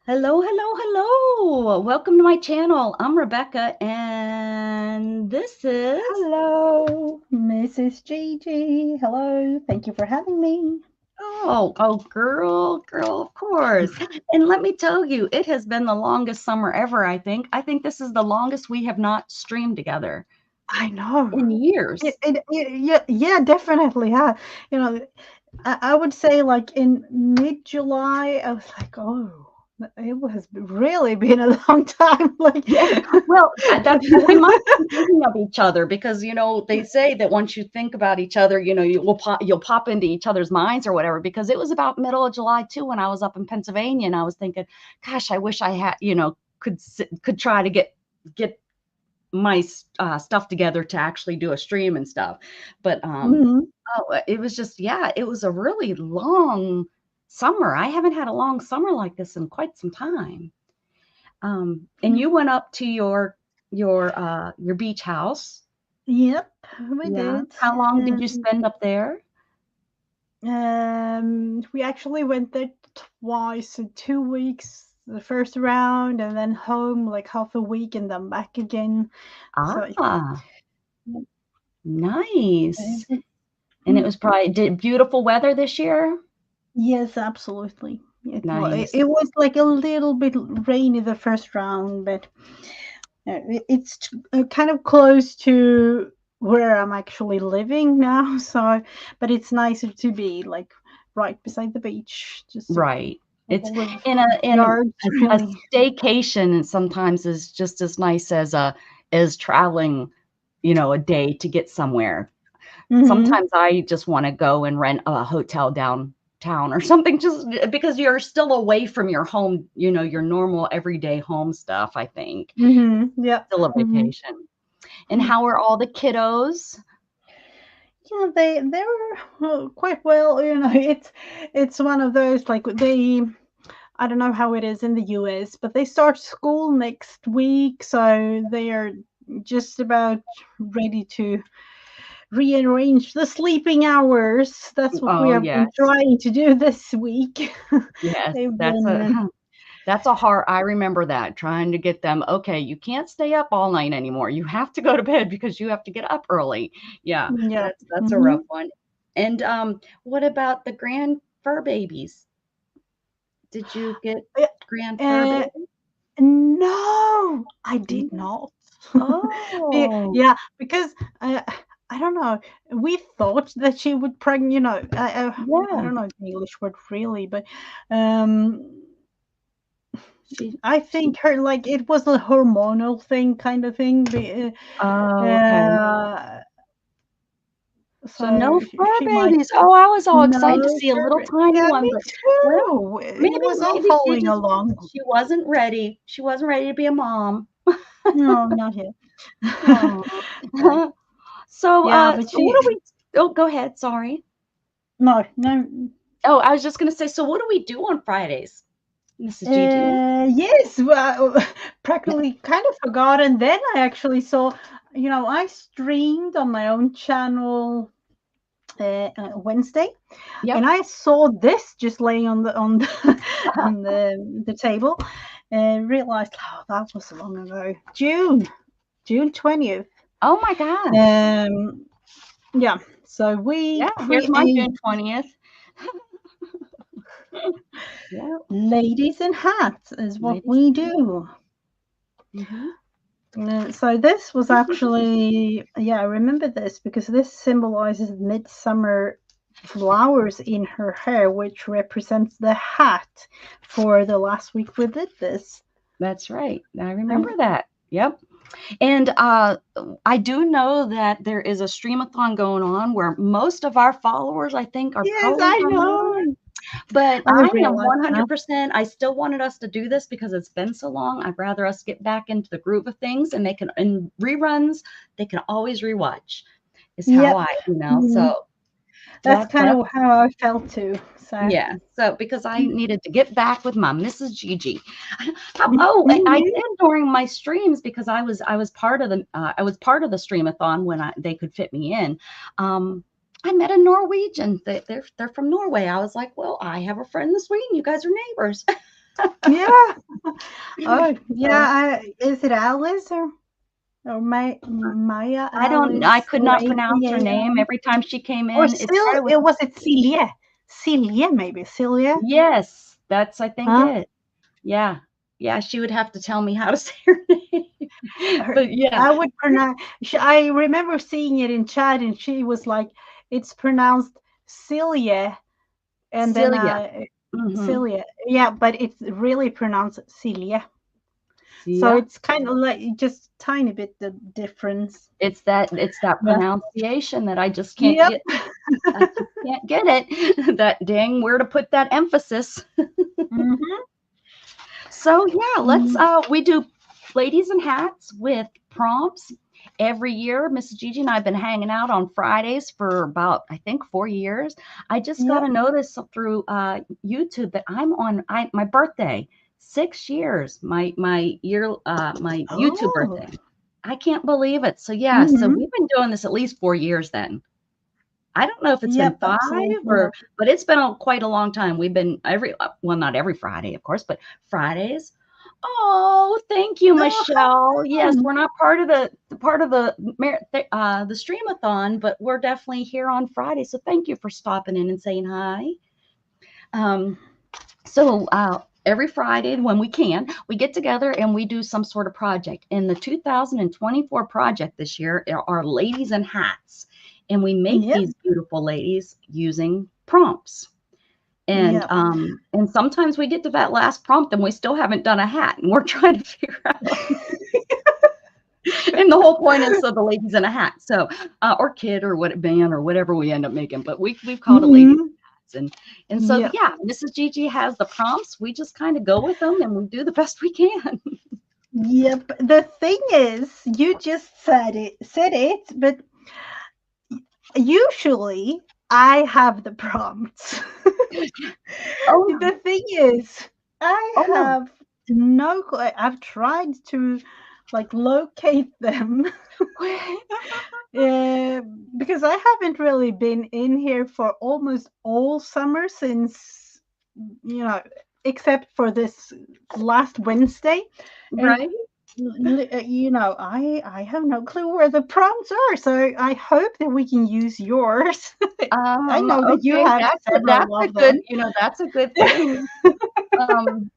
Hello, hello, hello. Welcome to my channel. I'm Rebecca, and this is Hello, Mrs. Gigi. Hello, thank you for having me. girl, of course. And let me tell you, it has been the longest summer ever, I think. I think this is the longest we have not streamed together I know. in years. Yeah, yeah, definitely. Yeah, you know, I would say like in mid-July, I was like, oh, it has really been a long time. Like, Yeah, well, we must be thinking of each other because they say that once you think about each other, you'll pop into each other's minds or whatever. Because it was about middle of July too when I was up in Pennsylvania, and I was thinking, gosh, I wish I had could try to get my stuff together to actually do a stream and stuff. But mhm. oh, it was just yeah, it was a really long summer. I haven't had a long summer like this in quite some time. And you went up to your beach house. Yep, we Yeah. did. How long did you And, spend up there? we actually went there twice, so 2 weeks the first round, and then home like half a week, and then back again. So Ah, it nice. was- And it was probably did beautiful weather this year? yes, absolutely. Nice. It was like a little bit rainy the first round, but it's kind of close to where I'm actually living now. So, but it's nicer to be like right beside the beach, just a Right. It's couple of in yards, a really. staycation sometimes is just as nice as traveling, a day to get somewhere. Hmm. Sometimes I just wanna go and rent a hotel downtown or something just because you're still away from your home, your normal everyday home stuff, I think. Hmm. Yeah. Still a Hmm. vacation. And how are all the kiddos? Yeah, they were quite well. It's one of those like they. I don't know how it is in the US, but they start school next week, so they are just about ready to rearrange the sleeping hours. That's what we Oh, have been yes. trying to do this week. Yes, They've that's a been, that's a hard I remember that, trying to get them, "Okay, you can't stay up all night anymore. You have to go to bed because you have to get up early." Yeah, yeah. that's a Hmm. rough one. And, what about the grand fur babies? Did you get grand fur Uh, babies? no, I did No. not. Oh, Yeah, because I don't know. We thought that she would pregnant. I yeah. don't know the English word really, but um, She I she think her like it was a hormonal thing, kind of thing. Oh, okay. Uh, So so no fur she might babies. Oh, I was all excited to no see a little further. tiny Yeah, one, me but well, too. maybe It was all maybe she following just along. she wasn't ready. She wasn't ready to be a mom. No, not yet. Aw. Uh, So, yeah, but so what she do we oh, go ahead, sorry. no no. Oh, I was just gonna say, so what do we do on Fridays, Mrs. Gigi? Yes, well, practically kind of forgotten. Then I actually saw, I streamed on my own channel Wednesday, and Yep. I saw this just laying on the on the table, and realized, oh, that was so long ago. June 20th. Oh my gosh. Um, yeah. So we Yeah, here's my create June 20th. Yeah, ladies in hats is what ladies. we do. Mhm. So this was actually, yeah, I remember this because this symbolizes midsummer flowers in her hair, which represents the hat for the last week we did this. That's right. I remember Um, that. Yep. And I do know that there is a streamathon going on where most of our followers, I think, are yes, probably I from Norway. know. But I I am realized that. 100%. I still wanted us to do this because it's been so long. I'd rather us get back into the groove of things and in reruns, they can always rewatch, is how Yep. I. Mhm. So That's kind that's of how I felt too. So, yeah. So because I needed to get back with my Mrs. Gigi. Oh, I mhm. did during my streams because I was part of the streamathon when they could fit me in. I met a Norwegian. They're from Norway. I was like, well, I have a friend in Sweden. You guys are neighbors. Yeah. Oh, So yeah. Is it Alice or Maya, I Alice, could or not pronounce her Adrian, name every time she came or in. It started with Was it Silje? Silje, maybe Silje, yes, that's I think huh? it. Yeah. Yeah, she would have to tell me how to say her name. Her, But yeah, I would pronounce. I remember seeing it in chat, and she was like, "It's pronounced Silje," and then Celia. Mhm. Silje. Yeah, but it's really pronounced Silje. So Sia. it's kind of like just tiny bit the difference. It's that Yeah. pronunciation that I just can't Yep. get. I just can't get it. That dang where to put that emphasis. Hmm. So yeah, let's we do ladies in hats with prompts every year. Mrs. Gigi and I have been hanging out on Fridays for about I think 4 years. I just got Yep. a notice through YouTube that I'm on my birthday. 6 years, my YouTube Oh. birthday. I can't believe it. So yeah, so Hmm. we've been doing this at least 4 years then. I don't know if it's been Yep. five Absolutely. or, but it's been quite a long time. We've been well, not every Friday, of course, but Fridays. Oh, thank you, Oh, Michelle. how Yes, fun. we're not part of the streamathon, but we're definitely here on Friday. So thank you for stopping in and saying hi. Um, so every Friday when we can, we get together and we do some sort of project. And the 2024 project this year are ladies in hats, and we make Yep. these beautiful ladies using prompts. And Yep. um, and sometimes we get to that last prompt and we still haven't done a hat, and we're trying to figure out. And the whole point is so the ladies in a hat, so or kid or what band or whatever we end up making, but we've called it ladies Hmm. and so Yep. yeah, Mrs. Gigi has the prompts. We just kind of go with them and we do the best we can. Yep. The thing is, you just said it, but usually I have the prompts. Oh no! The thing is, I Oh no! have no clue. I've tried to like locate them. uh, because I haven't really been in here for almost all summer since, you know, except for this last Wednesday. And Right? I have no clue where the prompts are, so I hope that we can use yours. I know that you Okay, have that's several a of good, them. that's a good thing. Um,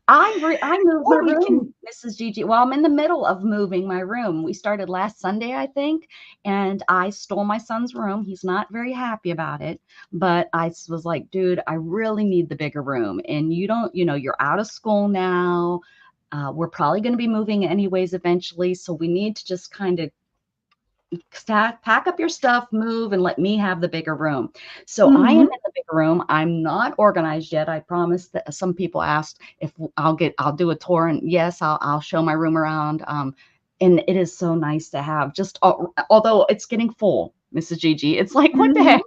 I moved my Or we room, can. Mrs. Gigi. Well, I'm in the middle of moving my room. We started last Sunday, I think, and I stole my son's room. He's not very happy about it, but was like, dude, I really need the bigger room. And you don't, you're out of school now. We're probably going to be moving anyways eventually, so we need to just kind of pack up your stuff, move, and let me have the bigger room. So I am Hmm. in the bigger room. I'm not organized yet. I promise that some people asked if I'll do a tour, and yes, I'll show my room around. And it is so nice to have. Just although it's getting full, Mrs. Gigi, it's like what the Hmm. heck?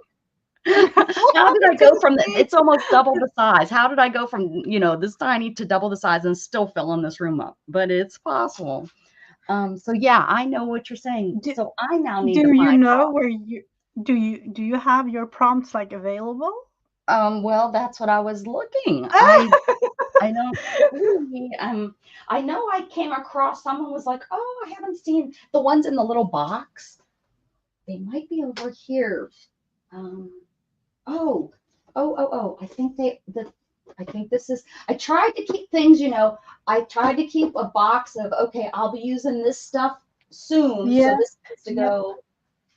How did I It's go from okay. it's almost double the size? How did I go from this tiny to double the size and still filling this room up? But it's possible. So yeah, I know what you're saying. Do, So I now need to do you find know props. where you do you have your prompts like available? Well, that's what I was looking. I don't see. I know I came across someone was like, oh, I haven't seen the ones in the little box. They might be over here. Um, oh, oh. I think this is. I tried to keep things. I tried to keep a box of okay. I'll be using this stuff soon, so Yeah. this needs to Yep. go.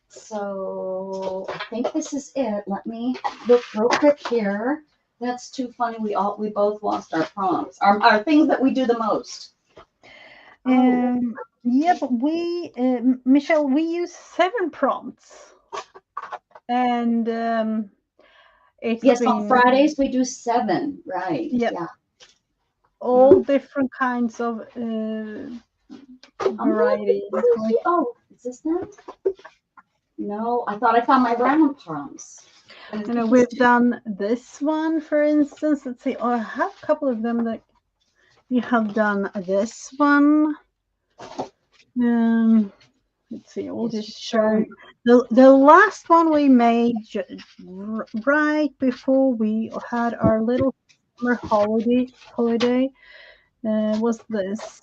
So I think this is it. Let me look real quick here. That's too funny. We both lost our prompts. Our things that we do the most. Oh, Yep. Michelle, we use 7 prompts, and it's yes, on been, Fridays we do 7. Right. yep, Yeah. all Mm. different kinds of I'm looking varieties. through here. Oh, is this them? No, I thought I found my round prompts. And it's because We've done this one, for instance. Let's see. Oh, I have a couple of them that we have done. This one. Let's see. I'll it's just just show showing. the last one we made right before we had our little summer holiday was this,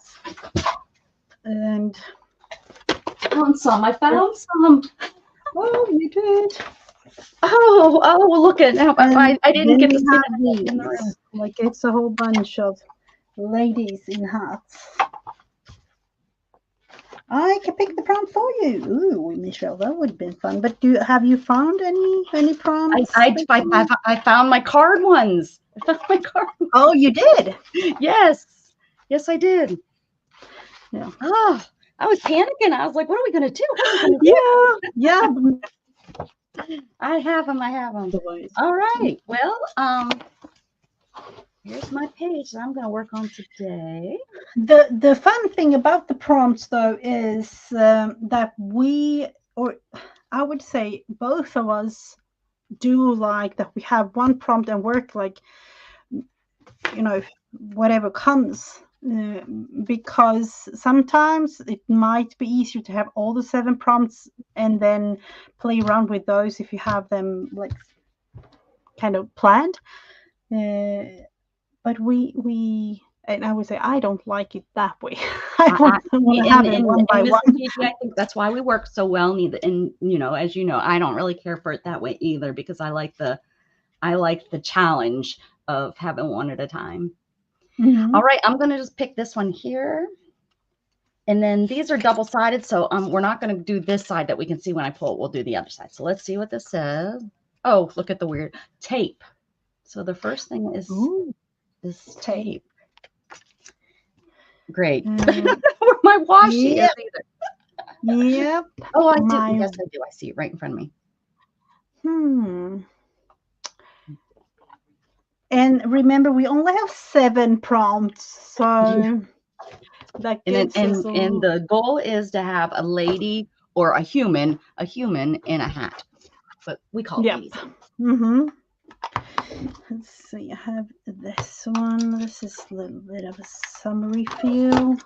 and I found some. oh, you did. Oh, look at now. I didn't Then get to we see have it in the room. these, like it's a whole bunch of ladies in hats. I can pick the prompt for you. Ooh, Michelle, that would have been fun. But have you found any prompts? I found my card ones. I found my card. Oh, you did? Yes, I did. Yeah. Oh, I was panicking. I was like, "What are we gonna do? Yeah. I have them. All right. Well, here's my page that I'm gonna work on today. The fun thing about the prompts, though, is that I would say both of us do like that. We have one prompt and work like, whatever comes. Because sometimes it might be easier to have all the 7 prompts and then play around with those if you have them like kind of planned. But we and I would say I don't like it that way. I want to have it one by one. Gigi, I think that's why we work so well. And as you know, I don't really care for it that way either, because I like the challenge of having one at a time. Mm-hmm. All right, I'm going to just pick this one here. And then these are double-sided, so we're not going to do this side that we can see when I pull it. We'll do the other side. So let's see what this says. Oh, look at the weird tape. So the first thing is this tape. Great. Where my washi is either. Yep. Oh, I do. Yes, I do. I see it right in front of me. And remember, we only have 7 prompts, so that gives us and the goal is to have a lady or a human in a hat, but we call it ladies. Mm-hmm. Let's see. I have this one. This is a little bit of a summary feel.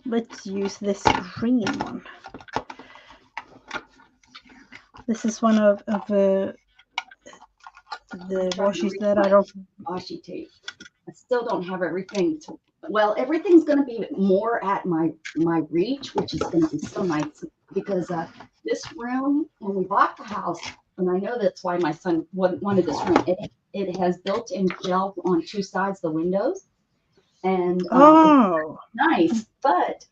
Let's use this green one. This is one of the washies that I don't. Washi tape. I still don't have everything. Well, everything's going to be more at my reach, which is going to be so nice, because this room, when we bought the house, and I know that's why my son wanted this room. It has built-in shelf on 2 sides of the windows, and it's nice, but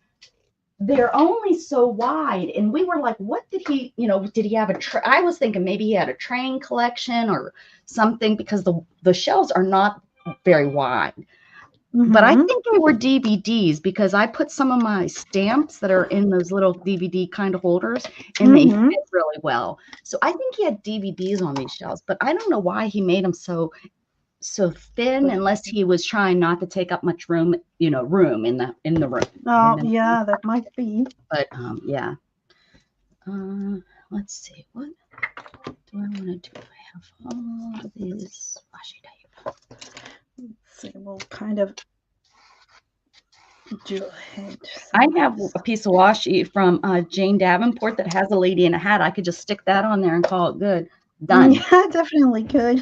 they're only so wide. And we were like, what did he, did he have I was thinking maybe he had a train collection or something, because the shelves are not very wide. Mm-hmm. But I think they were DVDs, because I put some of my stamps that are in those little DVD kind of holders, and they fit really well. So I think he had DVDs on these shelves, but I don't know why he made them so thin, unless he was trying not to take up much room, room in the room. Oh, yeah, that might be. But yeah. Let's see, what do I want to do? I have all of these washi tape. Let's see, we'll kind of do ahead. I have a piece of washi from Jane Davenport that has a lady in a hat. I could just stick that on there and call it good. Done. Yeah, definitely could.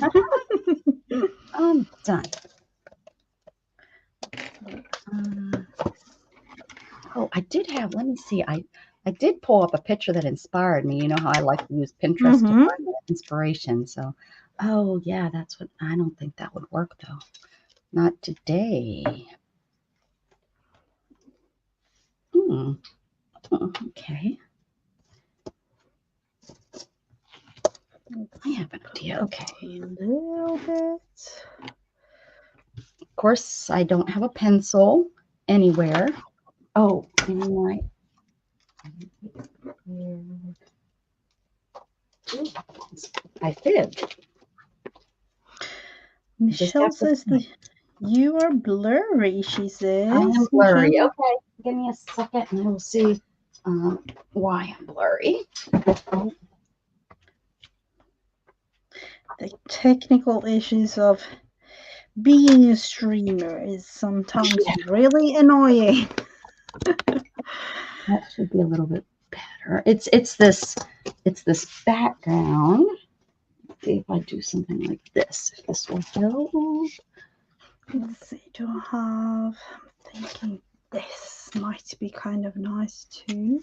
I'm done. I did have, let me see. I did pull up a picture that inspired me. You know how I like to use Pinterest to find inspiration. So, oh yeah, that's what, I don't think that would work though. Not today. Okay. I have an idea. Okay. A little bit. Of course, I don't have a pencil anywhere. Oh, anyway. I fibbed. Michelle says that you are blurry, she says. I am blurry. Michelle. Okay, give me a second and we'll see why I'm blurry. The technical issues of being a streamer is sometimes really annoying. That should be a little bit better. better. It's this background. Let's see if I do something like this. If this will help. Let's see. Do I have? I'm thinking this might be kind of nice too.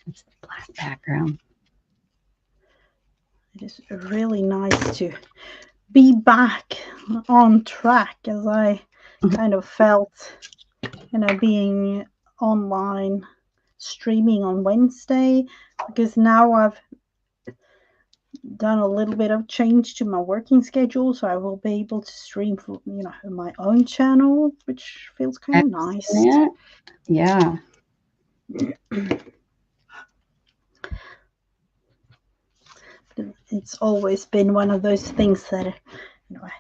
It's the black background. It is really nice to be back on track, as I kind of felt, being online streaming on Wednesday, because now I've done a little bit of change to my working schedule, so I will be able to stream for my own channel, which feels kind of nice. Yeah. It's always been one of those things that I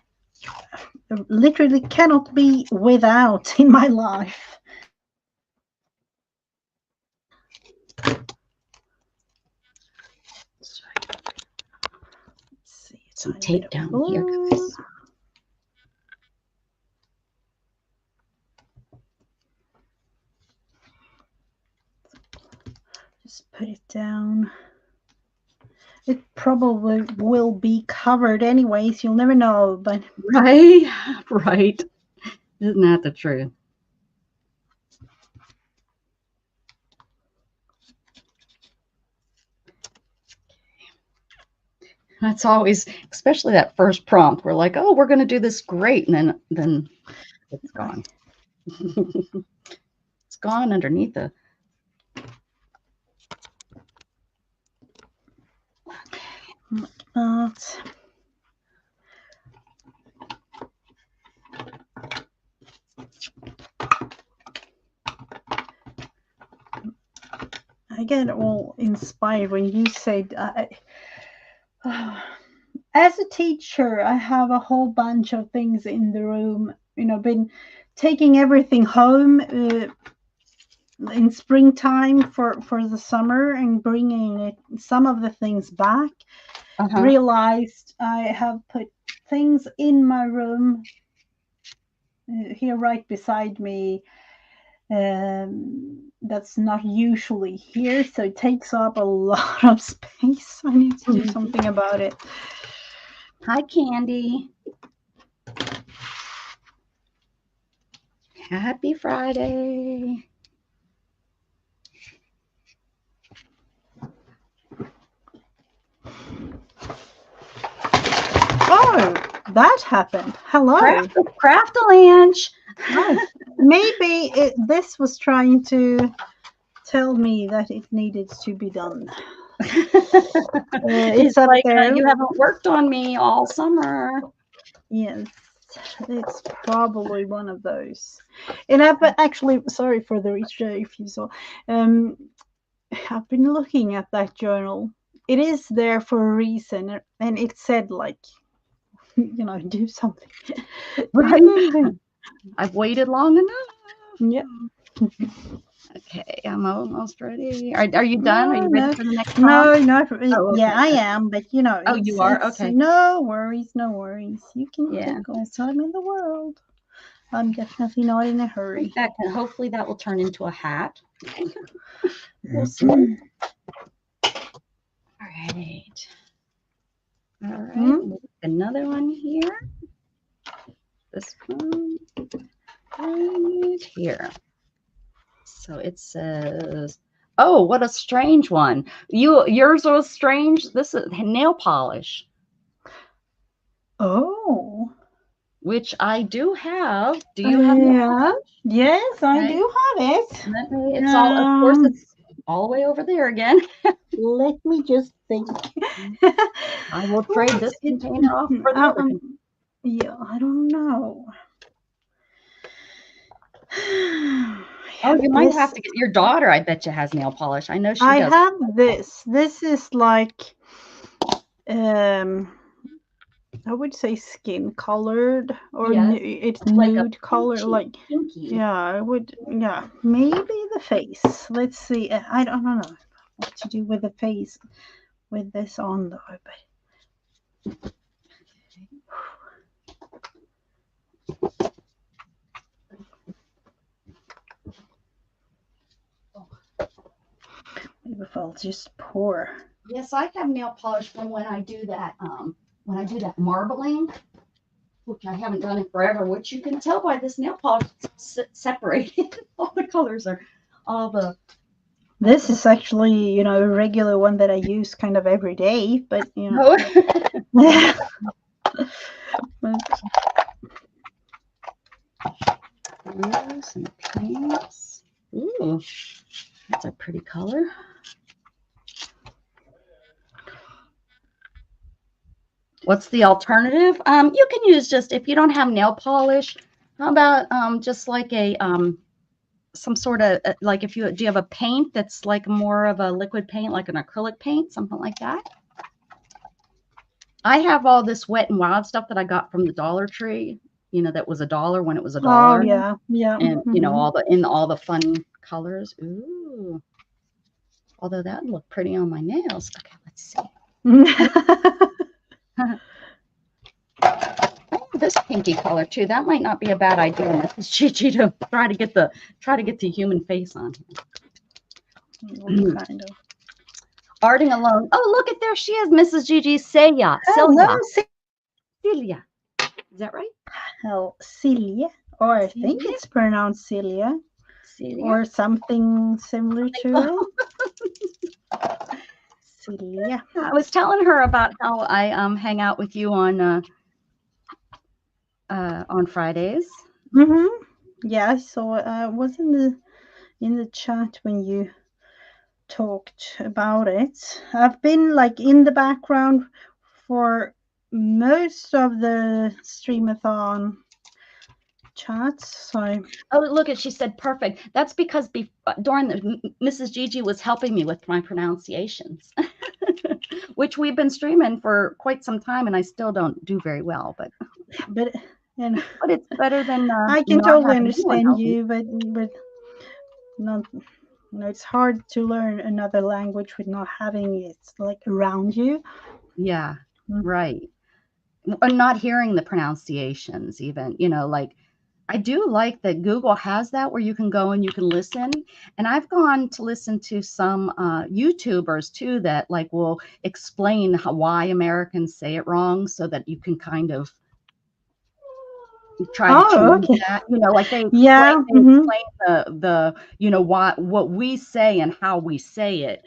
literally cannot be without in my life. Let's see, some tape down here. Just put it down. It probably will be covered anyways. You'll never know, but right. Isn't that the truth? That's always, especially that first prompt. We're like, oh, we're going to do this great, and then it's gone. It's gone underneath the. like that. I get all inspired when you say, as a teacher, I have a whole bunch of things in the room. Been taking everything home in springtime for the summer and bringing some of the things back. Realized I have put things in my room here right beside me that's not usually here, so it takes up a lot of space. I need to do something about it. Hi, Candy. Happy Friday. Oh, that happened. Hello. Craft-a-lanch. Oh, maybe this was trying to tell me that it needed to be done. It's up like there. You haven't worked on me all summer. Yes, it's probably one of those. And I've actually, sorry for the reach if you saw. I've been looking at that journal. It is there for a reason, and it said like, do something. Right. I've waited long enough. Yeah. Okay, I'm almost ready. Are you done? Are you ready for the next one? No. Oh, okay. Yeah, I am, but Oh, you are? Okay. No worries. You can take all the time in the world. I'm definitely not in a hurry. Hopefully that will turn into a hat. We'll see. All right. All right. Another one here. This one right here. So it says, oh, what a strange one. Yours was strange. This is nail polish. Oh. Which I do have. Do you have nail polish? Yes, I do have it. It's all, of course, it's all the way over there again. Let me just think. I will trade this container off for the other container. Yeah, I don't know. Oh, you might have to get your daughter. I bet you has nail polish. I know she does. I have this. This is like, I would say skin colored, or it's like nude color. Like, pinky. Yeah, I would. Yeah, maybe the face. Let's see. I don't know what to do with the face with this on though, but. Beautiful, just pour. Yes, I have nail polish from when I do that marbling, which I haven't done in forever, which you can tell by this nail polish separated. All the colors are all the. This is actually, a regular one that I use kind of every day, but No. Blues and pinks. Ooh, that's a pretty color. What's the alternative? You can use just, if you don't have nail polish, how about just like a some sort of like, do you have a paint that's like more of a liquid paint, like an acrylic paint, something like that? I have all this Wet and Wild stuff that I got from the Dollar Tree, that was $1 when it was $1. Oh yeah, yeah. And all the fun colors. Ooh. Although that would look pretty on my nails. Okay, let's see. Oh, this pinky color too. That might not be a bad idea, Mrs. Gigi, to try to get the human face on here. Kind of. Arting alone. Oh, look at there. She is, Mrs. Gigi Celia. Hello, Celia. Is that right? Hell, Celia. Or I think it's pronounced Celia. Celia. Or something similar to it. Celia. I was telling her about how I hang out with you on Fridays. Mm-hmm. Yeah, I saw it. I was in the chat when you talked about it. I've been like in the background for most of the streamathon chats. So look at, she said perfect. That's because during Mrs. Gigi was helping me with my pronunciations, which we've been streaming for quite some time, and I still don't do very well, but it's better than I can totally understand you, but not. It's hard to learn another language with not having it like around you. Yeah, right. Not hearing the pronunciations even, like I do like that Google has that where you can go and you can listen. And I've gone to listen to some YouTubers too that like will explain why Americans say it wrong so that you can kind of try to change that, like they explain the what we say and how we say it.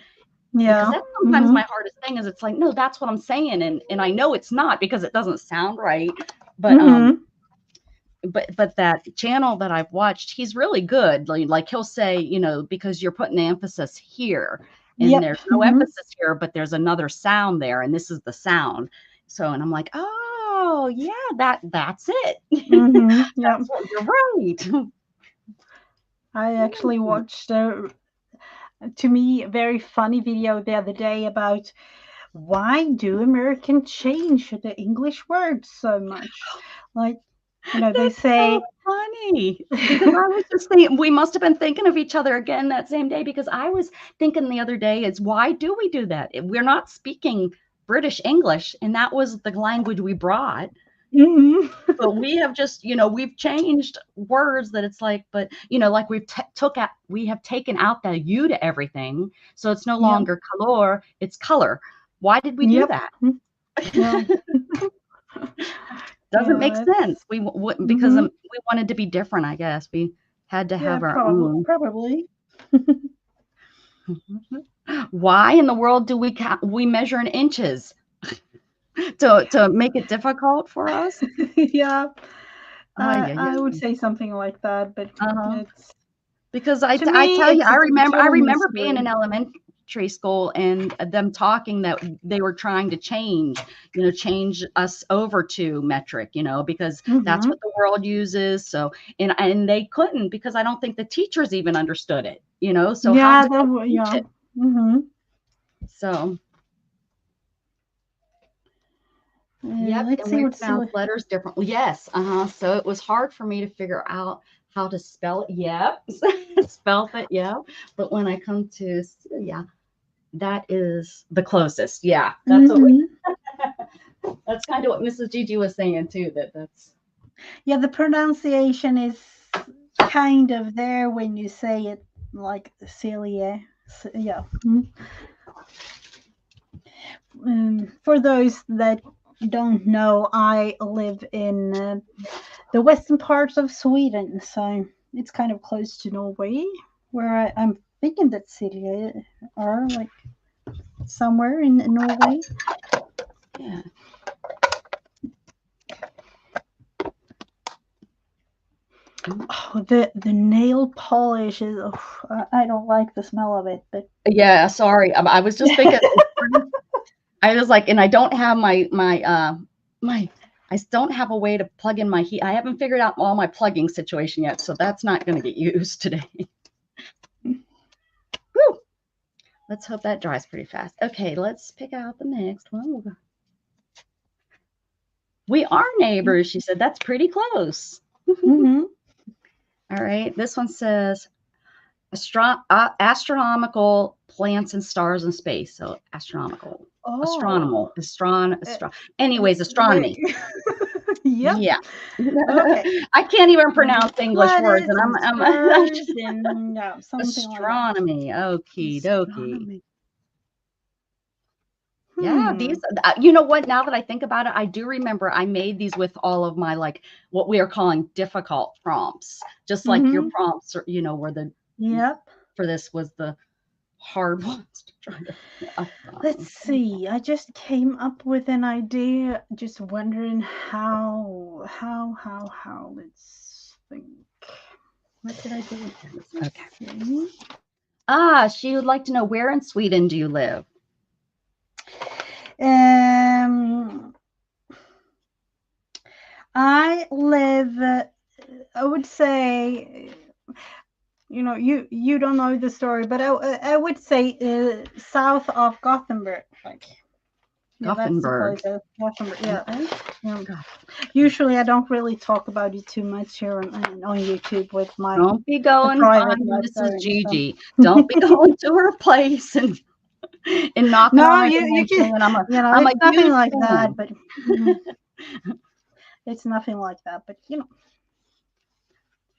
Yeah. Because that's sometimes my hardest thing is it's like, no, that's what I'm saying. And I know it's not because it doesn't sound right. But but that channel that I've watched, he's really good. Like he'll say, because you're putting the emphasis here and there's no emphasis here, but there's another sound there. And this is the sound. So, and I'm like, oh yeah, that's it. Yeah. You're right. I actually watched to me a very funny video the other day about why do Americans change the English words so much? Like, they say so funny because I was just thinking we must have been thinking of each other again that same day, because I was thinking the other day is why do we do that? We're not speaking British English, and that was the language we brought. But we have just, we've changed words that it's like, but like we have taken out the U to everything, so it's no longer color, it's color. Why did we do that? Doesn't make sense. Because we wanted to be different, I guess. We had to have our own. Probably. Why in the world do we measure in inches? to make it difficult for us? Yeah. I would say something like that, but it's because I tell you, I remember being in elementary school and them talking that they were trying to change us over to metric, because that's what the world uses. So, and they couldn't, because I don't think the teachers even understood it, so how did they teach it? So and we pronounce letters differently. Yes. So it was hard for me to figure out how to spell it. Yep. Spell it. Yeah. But when I come to that is the closest. Yeah. That's that's kind of what Mrs. Gigi was saying too. That's. Yeah. The pronunciation is kind of there when you say it like Celia. So, yeah. For those that don't know, I live in the western parts of Sweden, so it's kind of close to Norway, where I'm thinking that Silja are like somewhere in Norway. Yeah. Oh, the nail polish is. Oh, I don't like the smell of it, but Yeah, sorry. I was just thinking. I was like, and I don't have my I don't have a way to plug in my heat. I haven't figured out all my plugging situation yet, so that's not going to get used today. Whew. Let's hope that dries pretty fast. Okay, let's pick out the next one. We are neighbors, she said. That's pretty close. mm-hmm. All right, this one says astronomical plants and stars in space. So astronomical, Oh, anyways, wait. astronomy. Yep. Yeah. Okay. I can't even pronounce English words, Planets and and I'm stars and yeah, something like that. astronomy. Okie dokie. Astronomy. Yeah, Hmm. these, you know what? Now that I think about it, I do remember I made these with all of my, like, what we are calling difficult prompts, just like your Mm-hmm. prompts, were the, Yep. for this was the hard ones to try to, Let's see. I just came up with an idea. Just wondering how. Let's think. what did I do with this? Okay. See. She would like to know, where in Sweden do you live? Um, I live. I would say, you don't know the story, but I would say south of Gothenburg. Like, yeah, that's the Gothenburg. place. Gothenburg. Yeah. Okay. Yeah. Usually, I don't really talk about it too much here on YouTube with my Don't be going private finding life Mrs. going. So. Gigi. Don't be going to her place and knocking No, on it you and can. saying, I'm a It's nothing huge like that. fan. But it's nothing like that. But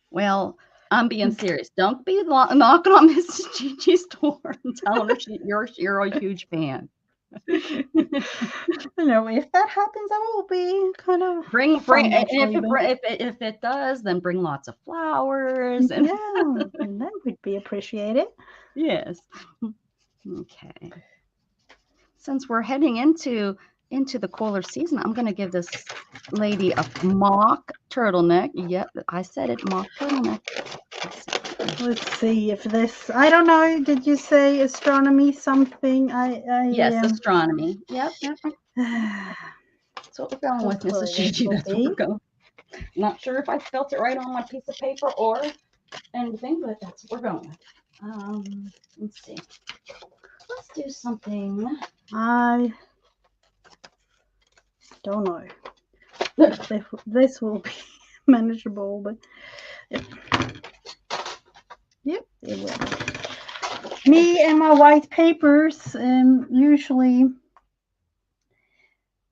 Well, I'm being serious. Don't be knocking on Mrs. Gigi's door and telling her you're a huge fan. if that happens, I will be kind of Bring and financially. if it does, then bring lots of flowers and Yeah, that would be appreciated. yes. Okay. Since we're heading into the cooler season, I'm going to give this lady a mock turtleneck. Yep, I said it, mock turtleneck. Let's see if this. I don't know. Did you say astronomy something? Yes, astronomy. Yep. That's what we're going with, Hopefully Mrs. this Gigi. will That's what we're be. going. Not sure if I spelt it right on my piece of paper or anything, but that's what we're going with. Let's see. Let's do something. I don't know. This will be manageable, but yep, it will. Me and my white papers. Usually.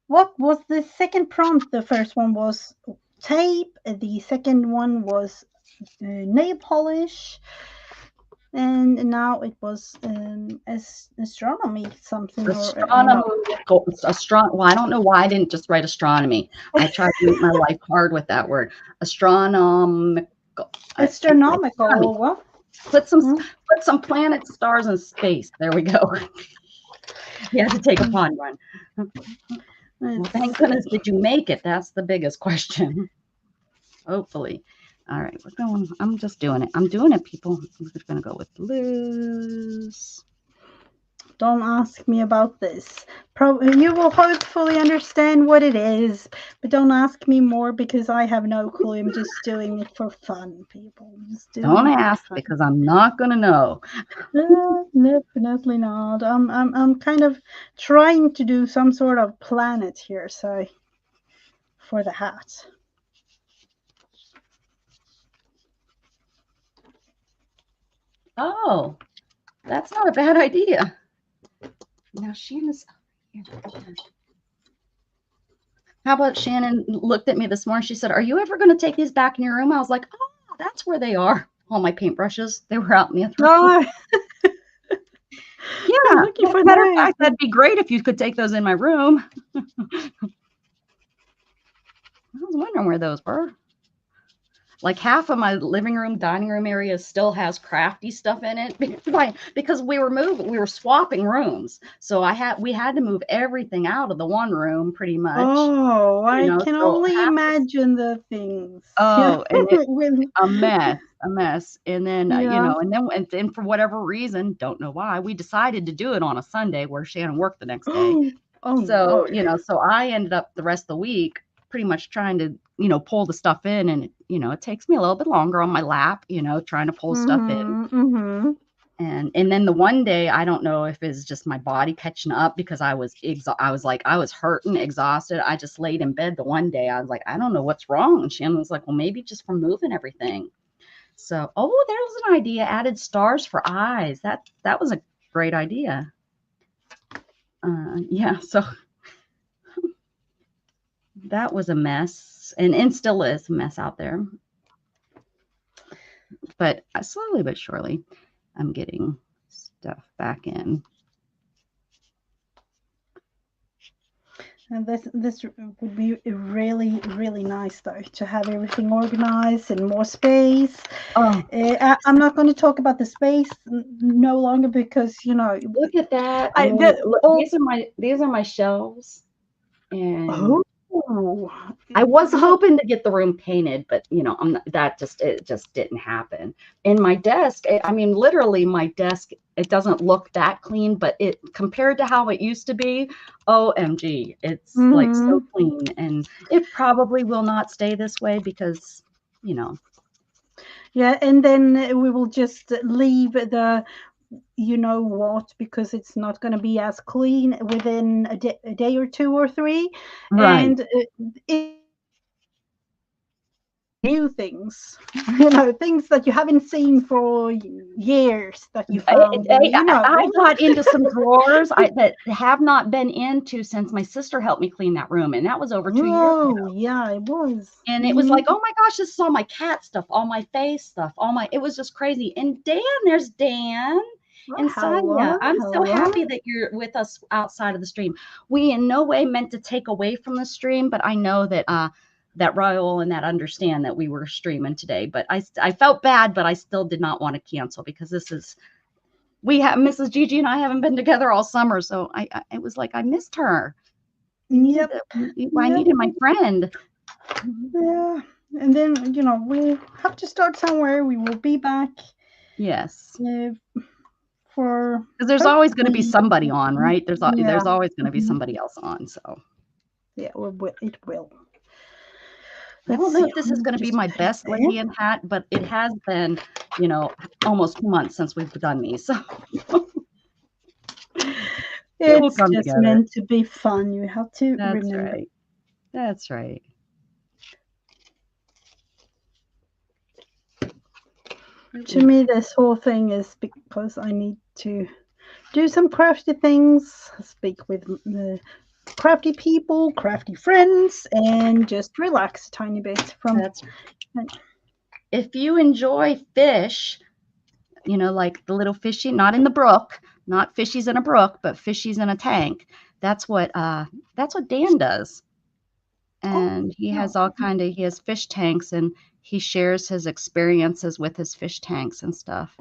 What was the second prompt? The first one was tape. The second one was nail polish, and now it was astronomy something or no. Well, I don't know why I didn't just write astronomy. I tried to make my life hard with that word. Astronomical. Astronomical. What? Put some planets, stars, and space. There we go. You had to take a pun run. Well, thank goodness did you make it? That's the biggest question. Hopefully. All right, we're going. I'm just doing it. I'm doing it, people. We're just going to go with blues. Don't ask me about this. You will hopefully understand what it is, but don't ask me more because I have no clue. I'm just doing it for fun, people. Don't ask because I'm not going to know. Definitely not. I'm kind of trying to do some sort of planet here, so for the hat. Oh, that's not a bad idea. Now Shannon's here. How about Shannon looked at me this morning? She said, "Are you ever going to take these back in your room?" I was like, "Oh, that's where they are." All my paintbrushes, they were out in the other room. I'm Yeah. looking Well, for matter of those. fact, that'd be great if you could take those in my room. I was wondering where those were. Like half of my living room, dining room area still has crafty stuff in it because we were swapping rooms. So we had to move everything out of the one room pretty much, Oh, I can so only half the imagine the things. Yeah. oh, and it With, a mess, a mess. And then, yeah. and then for whatever reason, don't know why, we decided to do it on a Sunday where Shannon worked the next day. Oh So, no. so I ended up the rest of the week pretty much trying to, pull the stuff in, and it takes me a little bit longer on my lap, trying to pull stuff in. Mm-hmm. Mm-hmm. And then the one day, I don't know if it's just my body catching up because I was hurting, exhausted. I just laid in bed the one day. I was like, I don't know what's wrong. And Shannon was like, well, maybe just from moving everything. So, oh, there's an idea. Added stars for eyes. That was a great idea. Yeah, so that was a mess, and still is a mess out there. But slowly but surely, I'm getting stuff back in. And this would be really really nice though to have everything organized and more space. Oh, I'm not going to talk about the space no longer because look at that! I I mean, the look, all these are my shelves, and oh I was look. hoping to get the room painted, but it just didn't happen. And my desk, I mean, literally my desk, it doesn't look that clean, but it compared to how it used to be, OMG, it's like so Mm-hmm. clean. And it probably will not stay this way because, Yeah, and then we will just leave the you know what because it's not going to be as clean within a day or two or three, right. and it new things, things that you haven't seen for years that you found, and I got into some drawers that have not been into since my sister helped me clean that room, and that was over 2 years ago. oh yeah, it was. And it was Hmm. like, oh my gosh, this is all my cat stuff, all my face stuff, it was just crazy. And Dan, there's Dan Well, and hello, Sonia. I'm so hello. happy that you're with us outside of the stream. We in no way meant to take away from the stream, but I know that Raul and that understand that we were streaming today. But I felt bad, but I still did not want to cancel because we have Mrs. Gigi and I haven't been together all summer. So it was like I missed her. Yep. I Yep. needed my friend. Yeah. And then we have to start somewhere. We will be back Yes. For Because there's always going to be hopefully. somebody on, right? Yeah. There's always going to be Mhm. somebody else on. So Yeah, it will. I Let's don't know see. if this Let is me going to be just my paste best there. Lydian hat, but it has been, almost 2 months since we've done these. So it will It's come just together. meant to be fun. You have to That's remember. right. That's right. To me, this whole thing is because I need to do some crafty things, speak with crafty people, crafty friends, and just relax a tiny bit from. That's if you enjoy fish, like the little fishy, not in the brook, not fishies in a brook, but fishies in a tank. That's what Dan does. Oh, And no. he has fish tanks, and he shares his experiences with his fish tanks and stuff.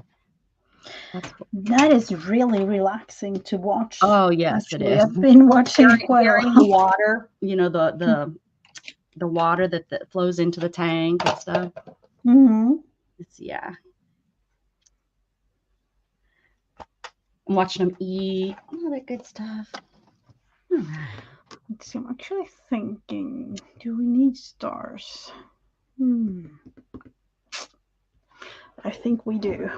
That's cool. That is really relaxing to watch. Oh, yes, it Actually, is. I've been watching quite a Hearing the lot. water, the water that flows into the tank and stuff. Mm-hmm. Yeah. I'm watching them eat, all that good stuff. All right. Let's see, I'm actually thinking, do we need stars? I think we do.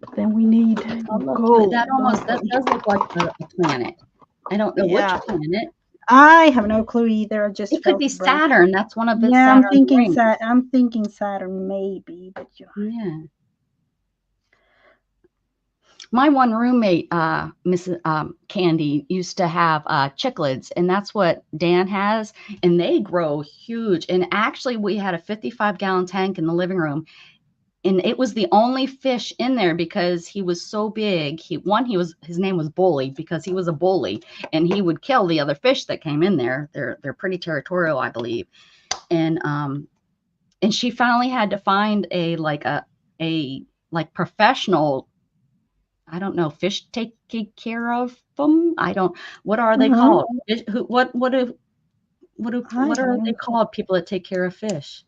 But then we need Oh, look, gold, that don't we? does look like a planet. I don't know which Yeah. planet. I have no clue either. I just It could felt be right. Saturn. That's one of Yeah, Saturn's rings. I'm thinking Saturn maybe, but Yeah. My one roommate, Mrs. Candy, used to have cichlids, and that's what Dan has, and they grow huge. And actually, we had a 55-gallon tank in the living room, and it was the only fish in there because he was so big. His name was Bully because he was a bully, and he would kill the other fish that came in there. They're pretty territorial, I believe. And she finally had to find a like professional, I don't know, fish taking care of them. I don't, what are they Mhm. called? I What are they don't called? People that take care of fish?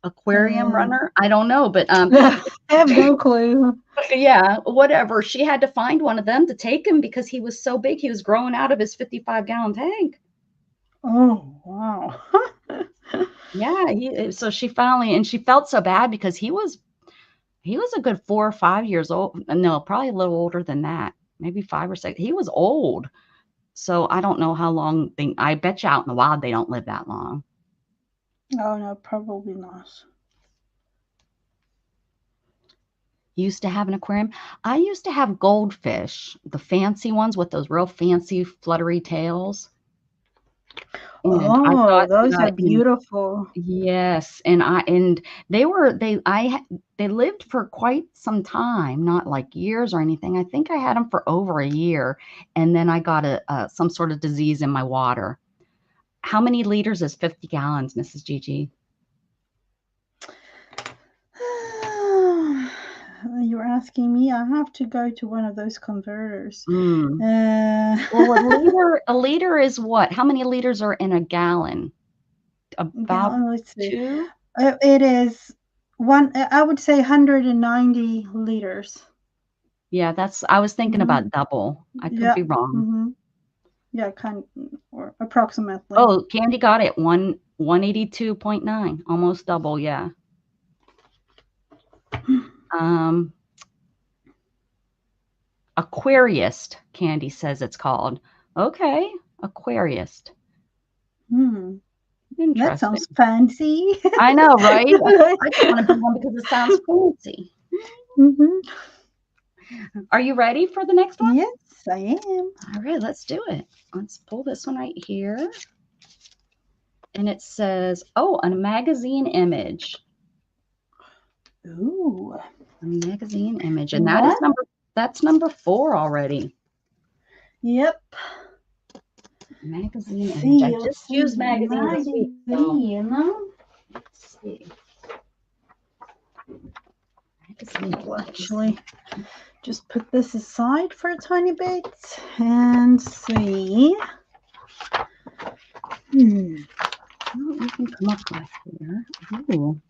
Aquarium know. runner? I don't know, but I have no clue. yeah, whatever. She had to find one of them to take him because he was so big. He was growing out of his 55-gallon tank. Oh, wow. Yeah, so she finally, and she felt so bad because he was a good 4 or 5 years old. No, probably a little older than that. Maybe 5 or 6. He was old. So I don't know how long I bet you out in the wild they don't live that long. Oh, no, probably not. Used to have an aquarium. I used to have goldfish, the fancy ones with those real fancy fluttery tails. And I Oh, thought those are that, beautiful. yes, and they lived for quite some time, not like years or anything. I think I had them for over a year, and then I got some sort of disease in my water. How many liters is 50 gallons, Mrs. Gigi? You're asking me. I have to go to one of those converters. Mm. Uh, Well, a liter is what? How many liters are in a gallon? About gallon, let's see. 2? It is one, I would say 190 liters. Yeah, I was thinking Hmm. about double. I could Yeah. be wrong. Hmm. Yeah, kind or approximately. Oh, Candy got it. 182.9, almost double, yeah. Um, Aquarist, Candy says it's called. Okay, Aquarist. Hmm. That Interesting. sounds fancy. I know, right? I just want to be one because it sounds fancy. Hmm. Are you ready for the next one? Yes, I am. All right, let's do it. Let's pull this one right here. And it says, oh, a magazine image. Ooh. A magazine image. And What? that's number 4 already. Yep. Magazine image. I See, just used magazine this week, so let's see. Magazine Well, image. actually, just put this aside for a tiny bit and see. Oh, you can come up with here. Ooh.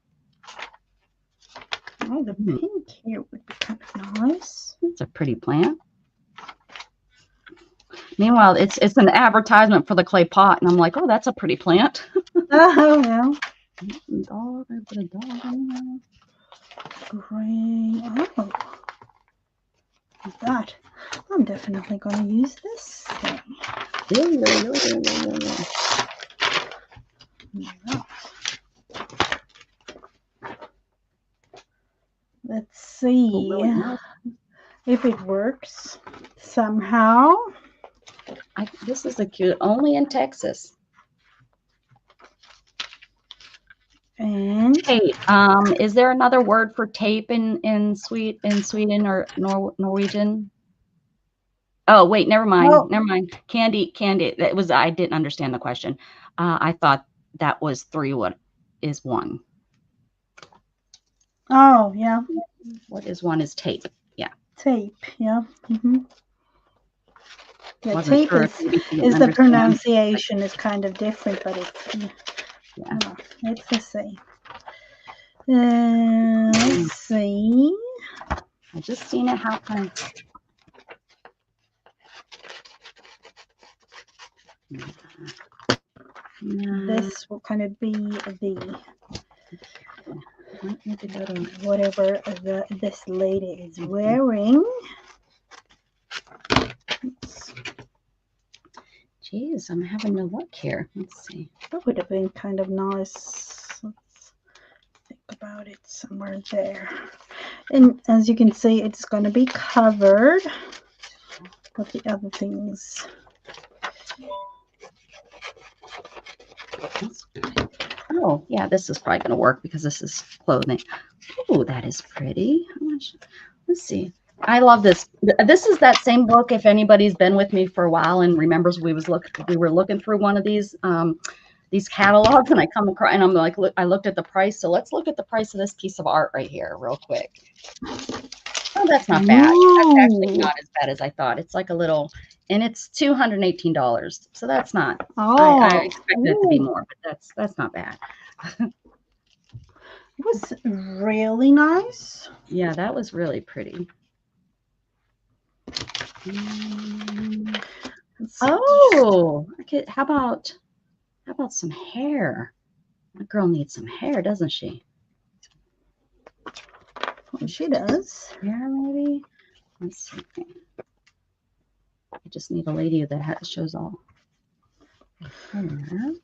Oh, the pink here would be kind of nice. It's a pretty plant. Meanwhile, it's an advertisement for the clay pot, and I'm like, oh, that's a pretty plant. Oh, yeah. Dog, I put a dog in there. Great. Oh, that. I'm definitely going to use this thing. Yeah. Let's see if it works somehow. This is a cute, only in Texas. And Tape. Is there another word for tape in Sweden or Norwegian? Oh, wait, never mind. oh, Never mind. Candy. I didn't understand the question. I thought that was 3. What is 1? oh, yeah. What is 1 is tape. Yeah. Tape, yeah. Mm-hmm. Yeah, Wasn't tape sure if maybe she didn't is the understand. pronunciation is kind of different, but it's Yeah. it's the same. Let's see. I just seen it happen. This will kind of be the Might need to go to whatever this lady is wearing. Jeez, I'm having to look here. Let's see. That would have been kind of nice. Let's think about it somewhere there. And as you can see, it's going to be covered with the other things. Oh, yeah, this is probably going to work because this is clothing. Oh, that is pretty. How much? Let's see. I love this. This is that same book. If anybody's been with me for a while and remembers, we were looking through one of these catalogs, and I come across, and I'm like, look, I looked at the price. So let's look at the price of this piece of art right here, real quick. Oh, that's not bad. That's actually Ooh. not as bad as I thought. It's like a little, and it's $218. So that's not. I Oh, expected it to be ooh. more, but that's not bad. It was really nice. Yeah, that was really pretty. Let's see. Oh, okay. How about some hair? That girl needs some hair, doesn't she? Well, she does. Hair, maybe. Let's see. I just need a lady that shows all hair.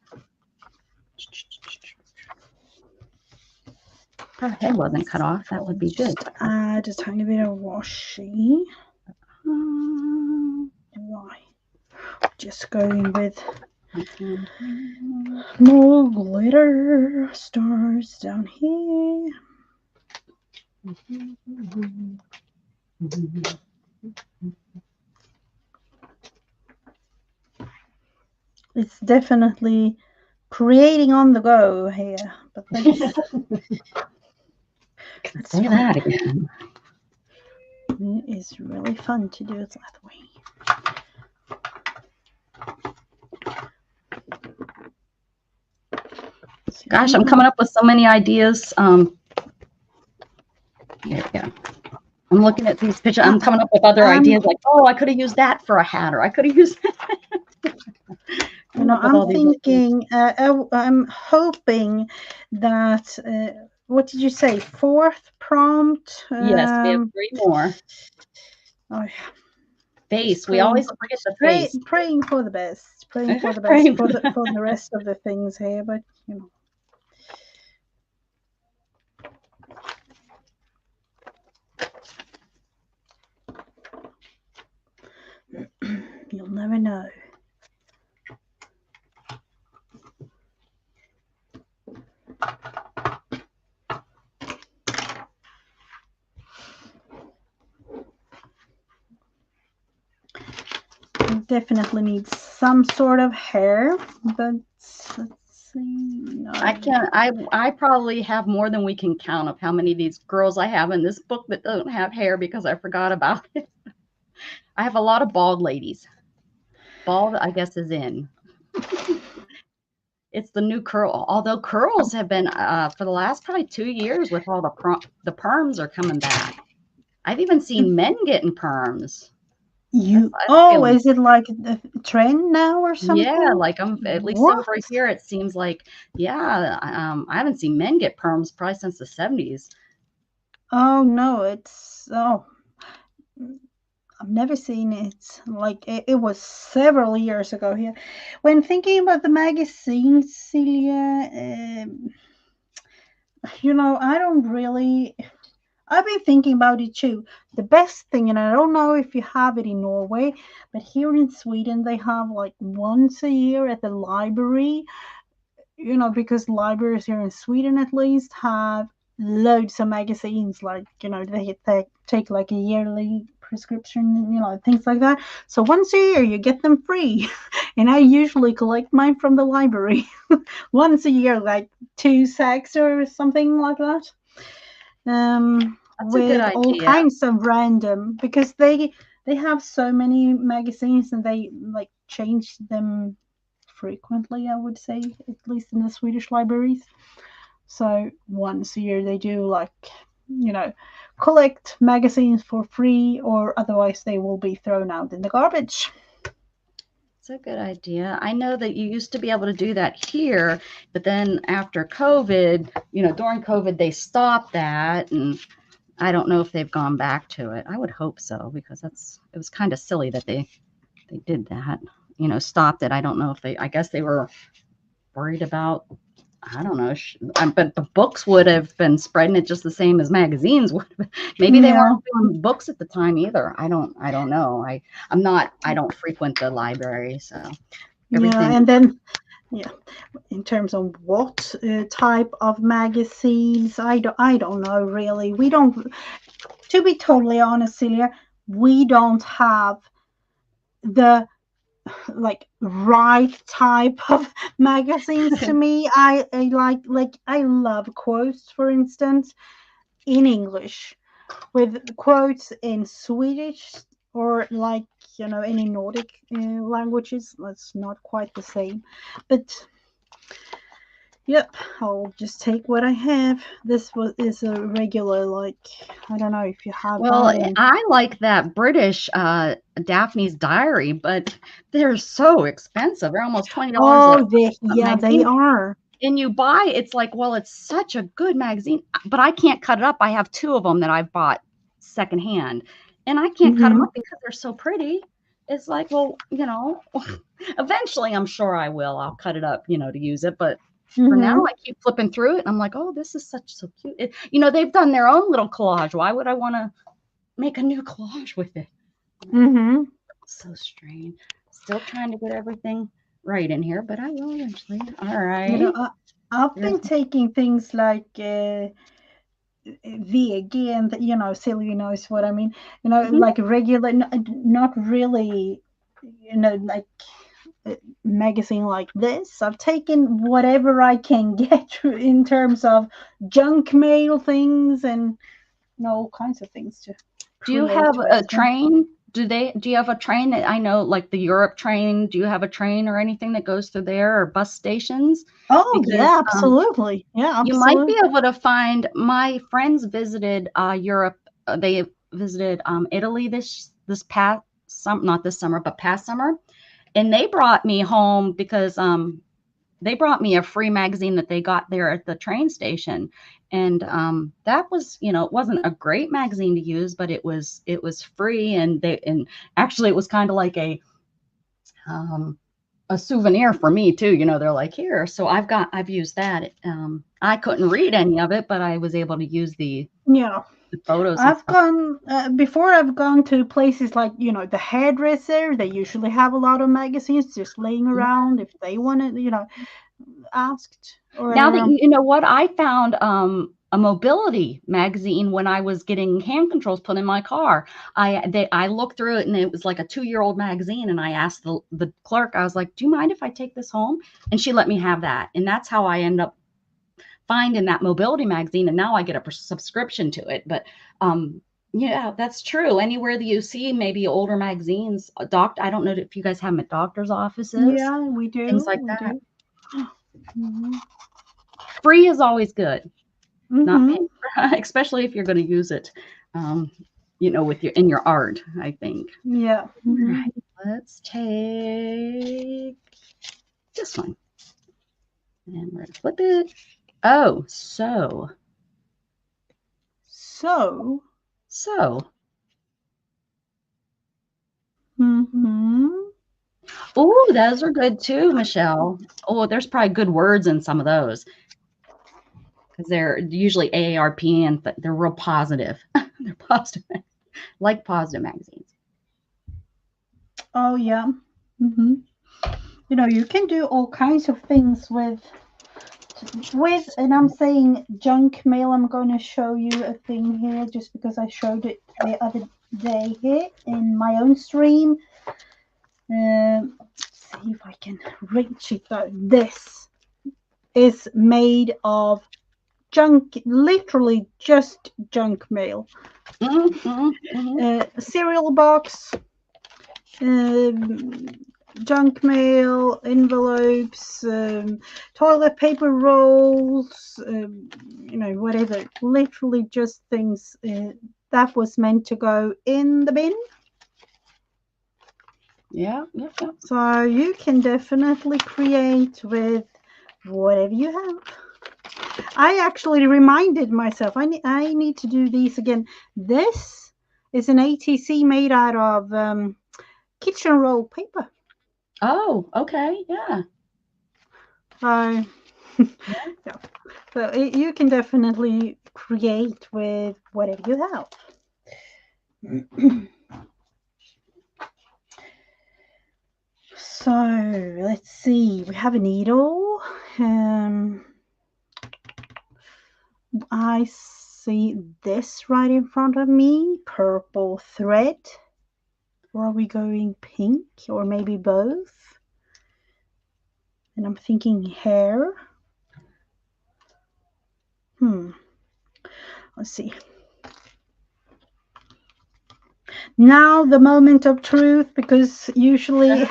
Her head wasn't cut off. That would be good. Add a tiny bit of washi. Why? Just going with more glitter stars down here. It's definitely creating on the go here, but that's Say that again. it is really fun to do it that way. Gosh, I'm coming up with so many ideas. Here we go. I'm looking at these pictures. I'm coming up with other ideas like, oh, I could have used that for a hat, or I could have used that. You know, I'm thinking, I'm hoping that, what did you say, fourth prompt? Yes, we have 3 more. Oh, yeah. Face. We always forget the face. Praying for the best. Praying for the best for the rest of the things here, but you know. You'll never know. Definitely needs some sort of hair, but let's see. No. I probably have more than we can count of how many of these girls I have in this book that don't have hair because I forgot about it. I have a lot of bald ladies. Bald, I guess, is in. It's the new curl. Although curls have been for the last probably 2 years with all the perms are coming back. I've even seen men getting perms. Is it like the trend now or something? Yeah, like at least over here it seems like, yeah, I haven't seen men get perms probably since the 70s. Oh no, I've never seen it. Like it was several years ago here. When thinking about the magazine, Celia, you know, I've been thinking about it too. The best thing, and I don't know if you have it in Norway, but here in Sweden, they have like once a year at the library, you know, because libraries here in Sweden at least have loads of magazines, like, you know, they take like a yearly prescription, you know, things like that. So once a year you get them free. And I usually collect mine from the library once a year, like 2 sacks or something like that. With all kinds of random, because they have so many magazines and they like change them frequently, I would say, at least in the Swedish libraries. So once a year they do, like, you know, collect magazines for free, or otherwise they will be thrown out in the garbage. It's a good idea. I know that you used to be able to do that here, but then after COVID, you know, during COVID, they stopped that, and I don't know if they've gone back to it. I would hope so, because it was kind of silly that they did that, you know, stopped it. I don't know if I guess they were worried about, I don't know, but the books would have been spreading it just the same as magazines would. Maybe they weren't doing books at the time either. I don't know. I don't frequent the library, so everything. Yeah, and then yeah. In terms of what type of magazines, I don't know really. We don't, to be totally honest, Celia, we don't have the like right type of magazines to me. I like I love quotes, for instance, in English, with quotes in Swedish, or like, any Nordic languages. That's not quite the same, but yep, I'll just take what I have. This is a regular, like, I don't know if you have Well, that in. I like that British Daphne's Diary, but they're so expensive. They're almost $20 Oh, a yeah, they magazine. are. And you buy, it's like, well, it's such a good magazine, but I can't cut it up. I have two of them that I've bought secondhand, and I can't cut them Mm-hmm. up because they're so pretty. It's like, well, eventually I'm sure I will. I'll cut it up, to use it. But for now, Mm-hmm. I keep flipping through it, and I'm like, oh, this is so cute. They've done their own little collage. Why would I want to make a new collage with it? Mm-hmm. So strange. Still trying to get everything right in here, but I will eventually. All You know, right. I, I've There's been taking things like VG, and Sylvie knows what I mean. mhm. Like regular, not really, like magazine like this. I've taken whatever I can get in terms of junk mail things, and all kinds of things to Do you have create with. a train? Do you have a train that I know, like the Europe train? Do you have a train or anything that goes through there, or bus stations? Oh Because yeah, absolutely. Yeah, you might be absolutely. able to find, my friends visited Europe. They visited Italy this past not this summer, but past summer, and they brought me home because they brought me a free magazine that they got there at the train station, and that was, it wasn't a great magazine to use, but it was free, and actually it was kind of like um, a souvenir for me too. They're like, here, so I've used that. I couldn't read any of it, but I was able to use Yeah. the photos and I've stuff. gone before. I've gone to places like, the hairdresser. They usually have a lot of magazines just laying Yeah. around if they want to, asked, Now that or you know what, I found a mobility magazine when I was getting hand controls put in my car. I looked through it, and it was like a 2-year-old magazine, and I asked the clerk, I was like, "Do you mind if I take this home?" And she let me have that. And that's how I end up finding that mobility magazine, and now I get a subscription to it. But yeah, that's true. Anywhere that you see maybe older magazines, I don't know if you guys have them at doctor's offices, yeah, we things do, like we that. do. Hmm. Free is always good. Not paying, Hmm. especially if you're going to use it, um, with your art, I think. Yeah. All Hmm. right, let's take this one, and we're going to flip it. Oh, So, so. hmm, Oh, those are good too, Michelle. Oh, there's probably good words in some of those, because they're usually AARP, and they're real positive. They're positive, like positive magazines. oh yeah. Hmm. You can do all kinds of things with, and I'm saying junk mail. I'm going to show you a thing here, just because I showed it the other day here in my own stream. See if I can reach it though. This is made of junk, literally just junk mail. Mm, mm, mm. Cereal box, um, junk mail, envelopes, toilet paper rolls, whatever. Literally just things that was meant to go in the bin. Yeah, yeah, yeah. So you can definitely create with whatever you have. I actually reminded myself I need to do these again. This is an ATC made out of kitchen roll paper. Oh, okay, yeah. So, yeah. So you can definitely create with whatever you have. So let's see. We have a needle. I see this right in front of me. Purple thread. Or are we going pink? Or maybe both? And I'm thinking hair. Let's see. Now the moment of truth, because usually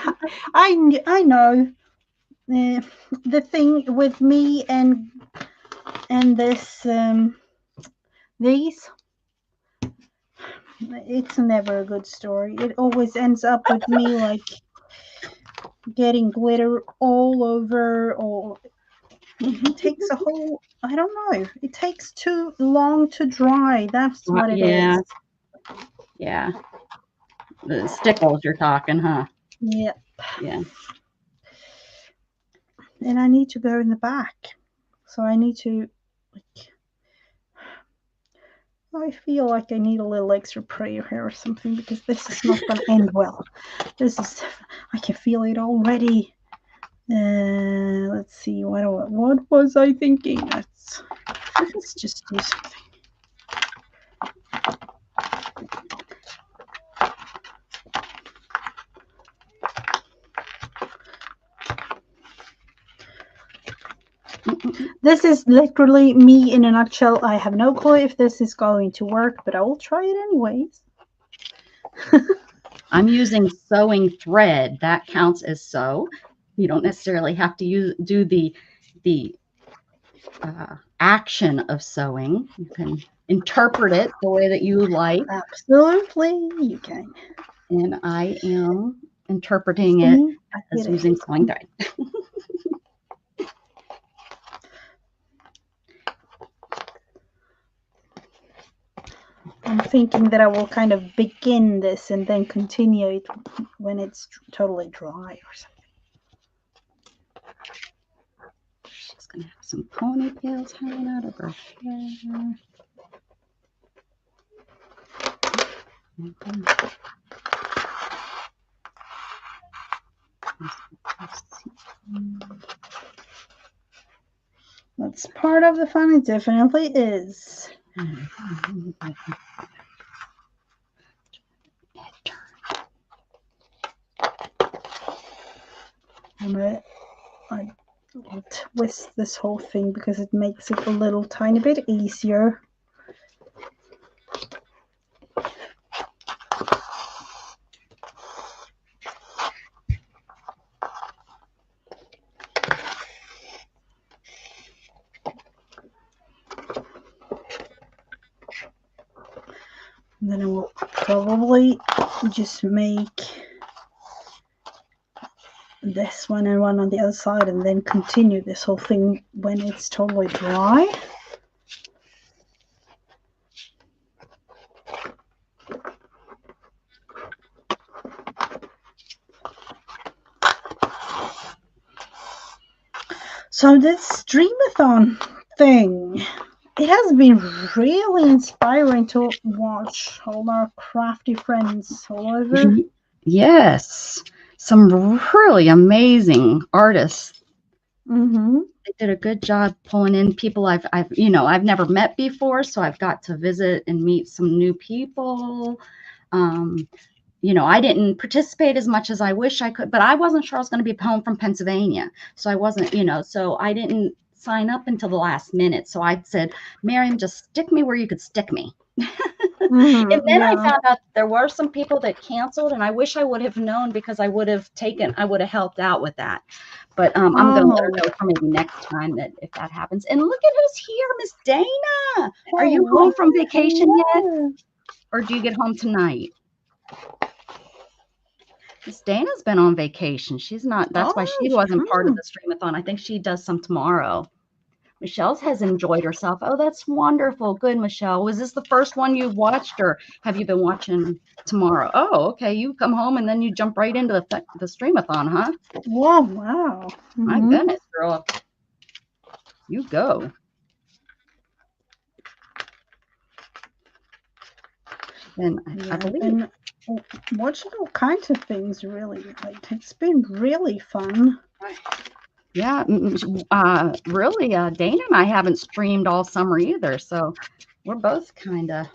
I know the thing with me and this these, it's never a good story. It always ends up with me like getting glitter all over, or it takes a whole, I don't know, it takes too long to dry. That's what it Yeah. is. Yeah. The stickles you're talking, huh? Yep. Yeah. And I need to go in the back. So I need to, like, I feel like I need a little extra prayer here or something, because this is not going to end well. This is, I can feel it already. Let's see, what was I thinking? Let's just do something. This is literally me in a nutshell. I have no clue if this is going to work, but I will try it anyways. I'm using sewing thread. That counts as sew. You don't necessarily have to do the action of sewing. You can interpret it the way that you like. Absolutely, you can. And I am interpreting it as using sewing thread. I'm thinking that I will kind of begin this and then continue it when it's totally dry or something. She's going to have some ponytails hanging out of her hair. That's part of the fun. It definitely is. I will twist this whole thing because it makes it a little tiny bit easier. And then I will probably just make this one and one on the other side, and then continue this whole thing when it's totally dry. So this Dreamathon thing, it has been really inspiring to watch all our crafty friends all over. Yes, some really amazing artists. Mm-hmm. They did a good job pulling in people I've never met before, so I've got to visit and meet some new people. I didn't participate as much as I wish I could, but I wasn't sure I was going to be home from Pennsylvania, so I wasn't, so I didn't sign up until the last minute. So I said, Miriam, just stick me where you could stick me. And then I found out there were some people that canceled, and I wish I would have known, because I would have helped out with that. But I'm going to let her know for maybe next time that if that happens. And look at who's here, Miss Dana. Are you home from vacation yet? Or do you get home tonight? Miss Dana's been on vacation. She's not, that's why she wasn't part of the Streamathon. I think she does some tomorrow. Michelle has enjoyed herself. Oh, that's wonderful. Good, Michelle. Was this the first one you've watched, or have you been watching tomorrow? Oh, okay. You come home and then you jump right into the Streamathon, huh? Whoa, wow. Mm-hmm. My goodness, girl. You go. And I believe watching all kinds of things, really. Like, it's been really fun. Yeah, really, Dana and I haven't streamed all summer either, so we're both kind of.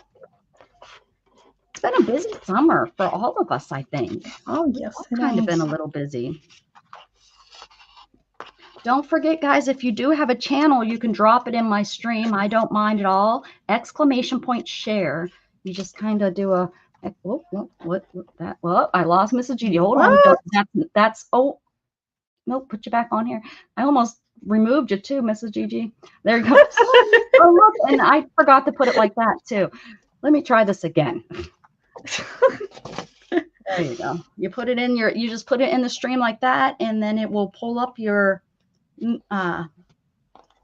It's been a busy summer for all of us, I think. Oh, We've yes, all it kind of been is. a little busy. Don't forget, guys, if you do have a channel, you can drop it in my stream. I don't mind at all. Exclamation point share. You just kind of do a. What that? Well, I lost Mrs. Gigi. Hold on. What? That's. Oh, nope. Put you back on here. I almost removed you too, Mrs. Gigi. There you go. Oh, look, and I forgot to put it like that too. Let me try this again. There you go. You put it in your. You just put it in the stream like that, and then it will pull up your.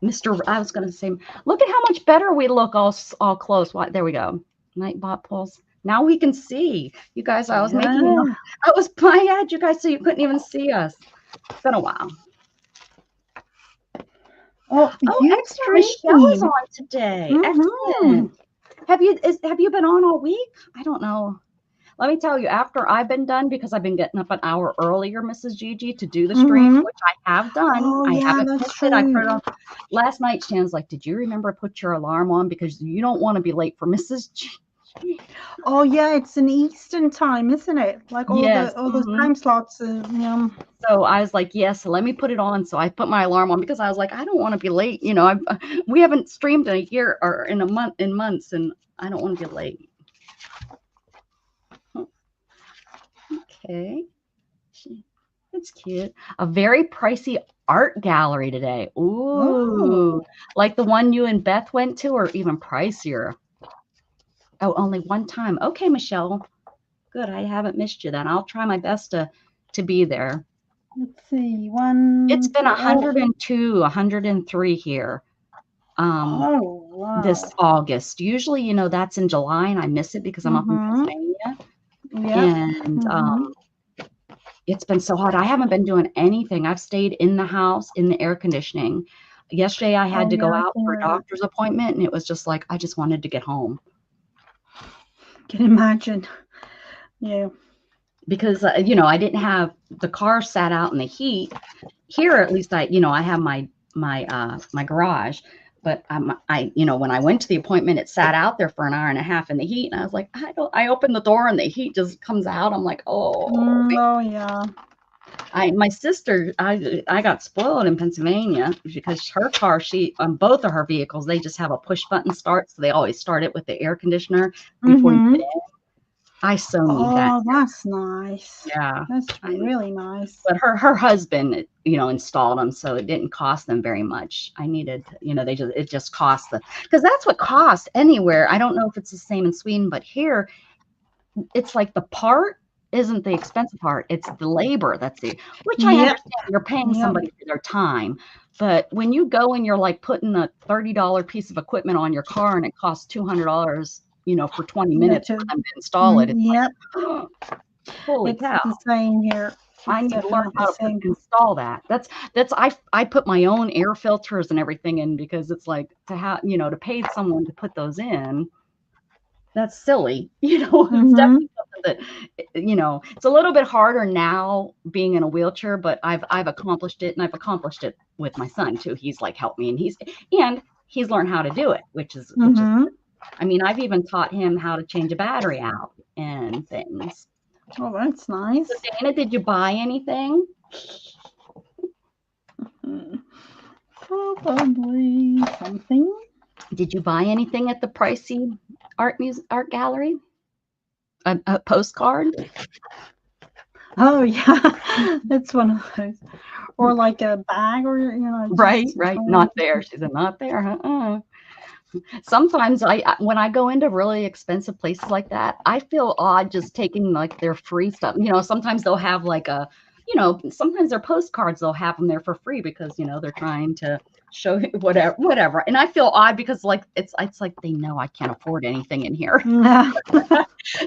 Mr. I was going to say, look at how much better we look all close. There we go. Nightbot pulls. Now we can see. You guys, I was making, I was playing at you guys so you couldn't even see us. It's been a while. Oh, excellent. Michelle is on today. Excellent. Have you been on all week? I don't know. Let me tell you, after I've been done, because I've been getting up an hour earlier, Mrs. Gigi, to do the stream, which I have done. Oh, I yeah, haven't that's missed true. it. I put it on. Last night, Shan's like, did you remember to put your alarm on? Because you don't want to be late for Mrs. Gigi. Oh, yeah, it's an Eastern time, isn't it? Like all the time slots. Yeah. So I was like, yes, let me put it on. So I put my alarm on because I was like, I don't want to be late. You know, we haven't streamed in a year or in months, and I don't want to be late. Okay. That's cute. A very pricey art gallery today. Ooh. Like the one you and Beth went to, or even pricier. Oh, only one time. Okay, Michelle. Good. I haven't missed you then. I'll try my best to be there. Let's see. It's been 102, 103 here. Wow. This August. Usually, you know, that's in July, and I miss it because I'm up in Pennsylvania. Yeah. And it's been so hot. I haven't been doing anything. I've stayed in the house in the air conditioning. Yesterday, I had to go out for a doctor's appointment, and it was just like I just wanted to get home. Can imagine. Yeah. Because you know, I didn't have the car sat out in the heat. Here, at least I have my garage. But you know, when I went to the appointment, it sat out there for an hour and a half in the heat, and I was like, I opened the door and the heat just comes out. I'm like, oh yeah. My sister, I got spoiled in Pennsylvania because her car, on both of her vehicles, they just have a push button start, so they always start it with the air conditioner before you get in. I so need that. Oh, that's nice. Yeah, that's really nice. But her husband, you know, installed them, so it didn't cost them very much. I needed, you know, it just cost because that's what cost anywhere. I don't know if it's the same in Sweden, but here, it's like the part isn't the expensive part; it's the labor which I understand. You're paying somebody for their time, but when you go and you're like putting a $30 piece of equipment on your car and it costs $200, you know, for 20 minutes for them to install it. It's like, holy cow! It's the same here. I need to learn how to install that. I put my own air filters and everything in because it's like to have, you know, to pay someone to put those in. That's silly, you know. It's definitely something that, you know, it's a little bit harder now being in a wheelchair, but I've accomplished it, and I've accomplished it with my son too. He's like helped me, and he's learned how to do it, which is I mean, I've even taught him how to change a battery out and things. Oh, that's nice. So Dana, did you buy anything? Probably something. Did you buy anything at the pricey art gallery? A postcard? Oh yeah, that's one of those. Or like a bag, or you know. Right. Not there. She said, not there. Sometimes when I go into really expensive places like that, I feel odd just taking like their free stuff. You know, sometimes they'll have like sometimes their postcards, they'll have them there for free because, you know, they're trying to show whatever. And I feel odd because like, it's like they know I can't afford anything in here.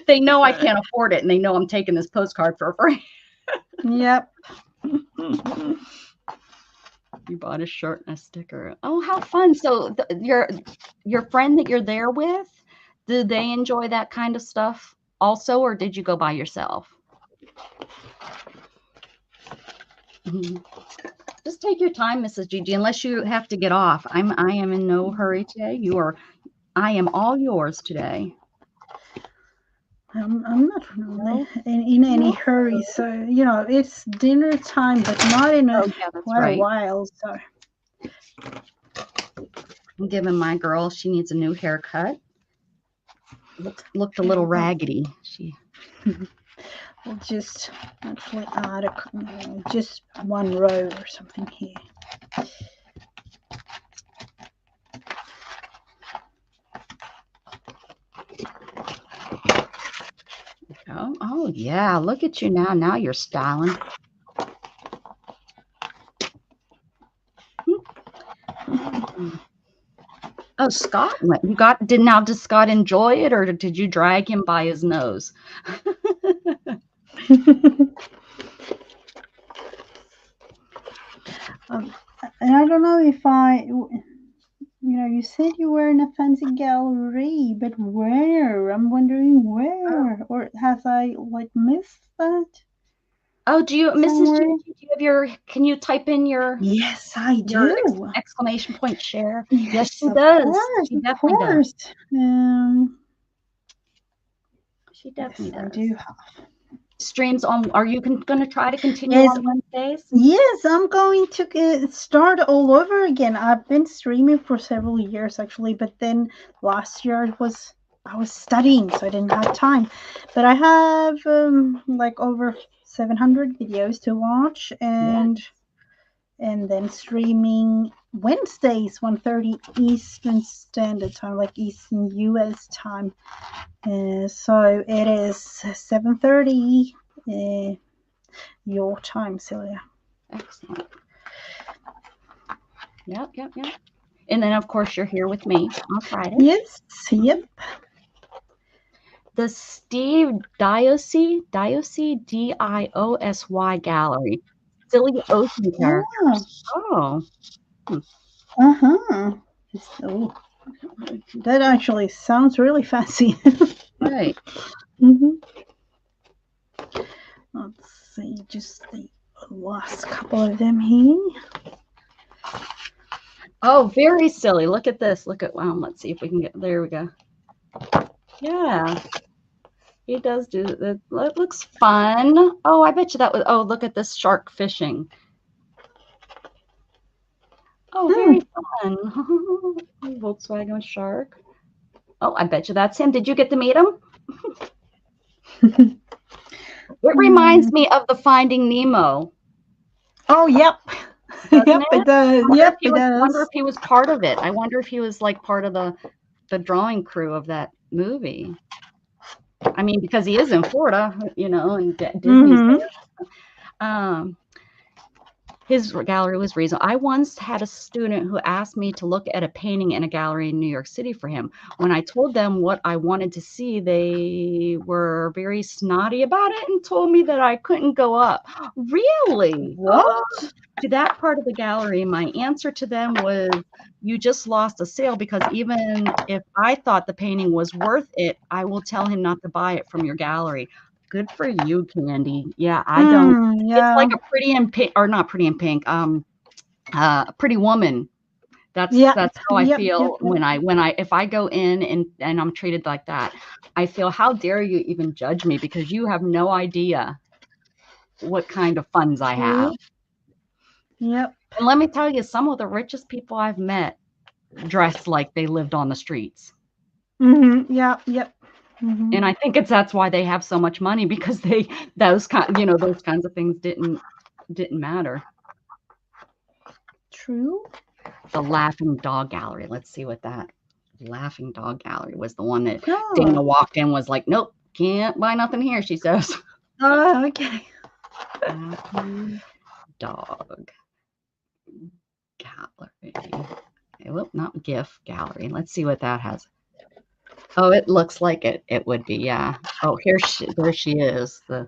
They know I can't afford it, and they know I'm taking this postcard for free. Yep. You bought a shirt and a sticker. Oh, how fun. So your friend that you're there with, do they enjoy that kind of stuff also, or did you go by yourself? Just take your time, Mrs. Gigi, unless you have to get off. I am in no hurry today. I am all yours today. I'm not really in any hurry, so you know it's dinner time, but not in quite a while. So I'm giving my girl. She needs a new haircut. Looked a little raggedy. We'll just actually add just one row or something here. Oh yeah, look at you now. Now you're styling. Oh, Scott went. Does Scott enjoy it, or did you drag him by his nose? And I don't know if you said you were in a fancy gallery, but where? I'm wondering where, or have I missed that? Oh, Mrs. Gigi, can you type in your? Yes, I do. Exclamation point share. Yes, she does. Course, she definitely does. She definitely does. I do have. Streams on. Are you going to try to continue on Wednesdays? Yes, I'm going to start all over again. I've been streaming for several years actually, but then last year I was studying, so I didn't have time. But I have over 700 videos to watch, and then streaming Wednesdays 1:30 Eastern Standard Time, like Eastern US time. So it is 7:30 your time, Celia. Excellent. Yep. And then, of course, you're here with me on Friday. Yes, yep. The Steve Diosy, Diosy Gallery. Silly Ocean characters. Oh. Uh-huh. Oh, that actually sounds really fancy. Right. Let's see, just the last couple of them here. Oh, very silly. Look at this. Let's see if we can get, there we go. Yeah. He does do it. It looks fun. Oh, I bet you that was, look at this shark fishing. Oh, very fun. Volkswagen shark. Oh, I bet you that's him. Did you get to meet him? It reminds me of the Finding Nemo. Oh, yep. Yep, it does. Yep, it does. I wonder if he was part of it. I wonder if he was like part of the drawing crew of that movie. I mean, because he is in Florida, and Disney's there. His gallery was reasonable. I once had a student who asked me to look at a painting in a gallery in New York City for him. When I told them what I wanted to see, they were very snotty about it and told me that I couldn't go up. Really? What? To that part of the gallery, my answer to them was, you just lost a sale, because even if I thought the painting was worth it, I will tell him not to buy it from your gallery. Good for you, Candy. Yeah, I don't. Yeah. It's like a Pretty in Pink, or not Pretty in Pink. Pretty Woman. That's how I feel when if I go in and I'm treated like that. I feel, how dare you even judge me, because you have no idea what kind of funds I have. Yep. And let me tell you, some of the richest people I've met dress like they lived on the streets. Yeah. Yep. And I think that's why they have so much money, because those kinds of things didn't matter. True. The Laughing Dog Gallery. Let's see what that Laughing Dog Gallery was. The one that Dana walked in, was like, nope, can't buy nothing here, she says. Oh, okay. Laughing Dog Gallery. Okay, well, not GIF Gallery. Let's see what that has. Oh, it looks like it would be, yeah. Oh, there she is. The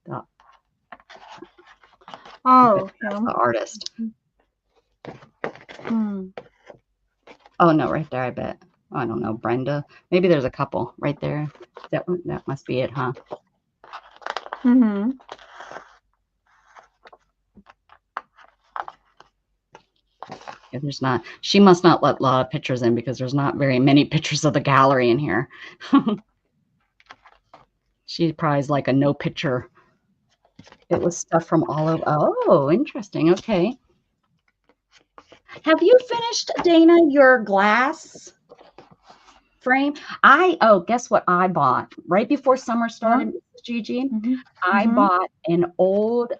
the artist. Oh no, right there, I bet. I don't know, Brenda. Maybe there's a couple right there. That must be it, huh? Mm-hmm. Yeah, there's not. She must not let a lot of pictures in because there's not very many pictures of the gallery in here. She probably is like a no picture. It was stuff from all over. Oh, interesting. Okay. Have you finished, Dana, your glass frame? Guess what I bought right before summer started, Mrs. Gigi? Mm-hmm. I Mm-hmm. bought an old,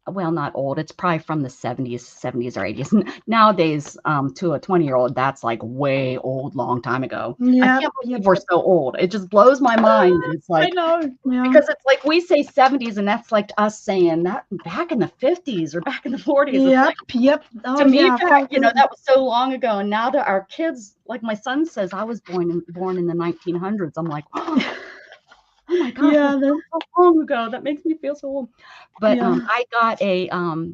well, not old, it's probably from the 70s or 80s. Nowadays, to a 20-year-old, that's like way old, long time ago. I Yep. can't believe Yep. we're so old. It just blows my mind that it's I like, know. Yeah. because it's like we say 70s, and that's like us saying that back in the 50s or back in the 40s. It's like, Yep. Oh, to me, yeah. back, that was so long ago. And now that our kids, like my son says, I was born in the 1900s. I'm like, oh my gosh, Yeah. that's so long ago. That makes me feel so old. But Yeah. I got oh,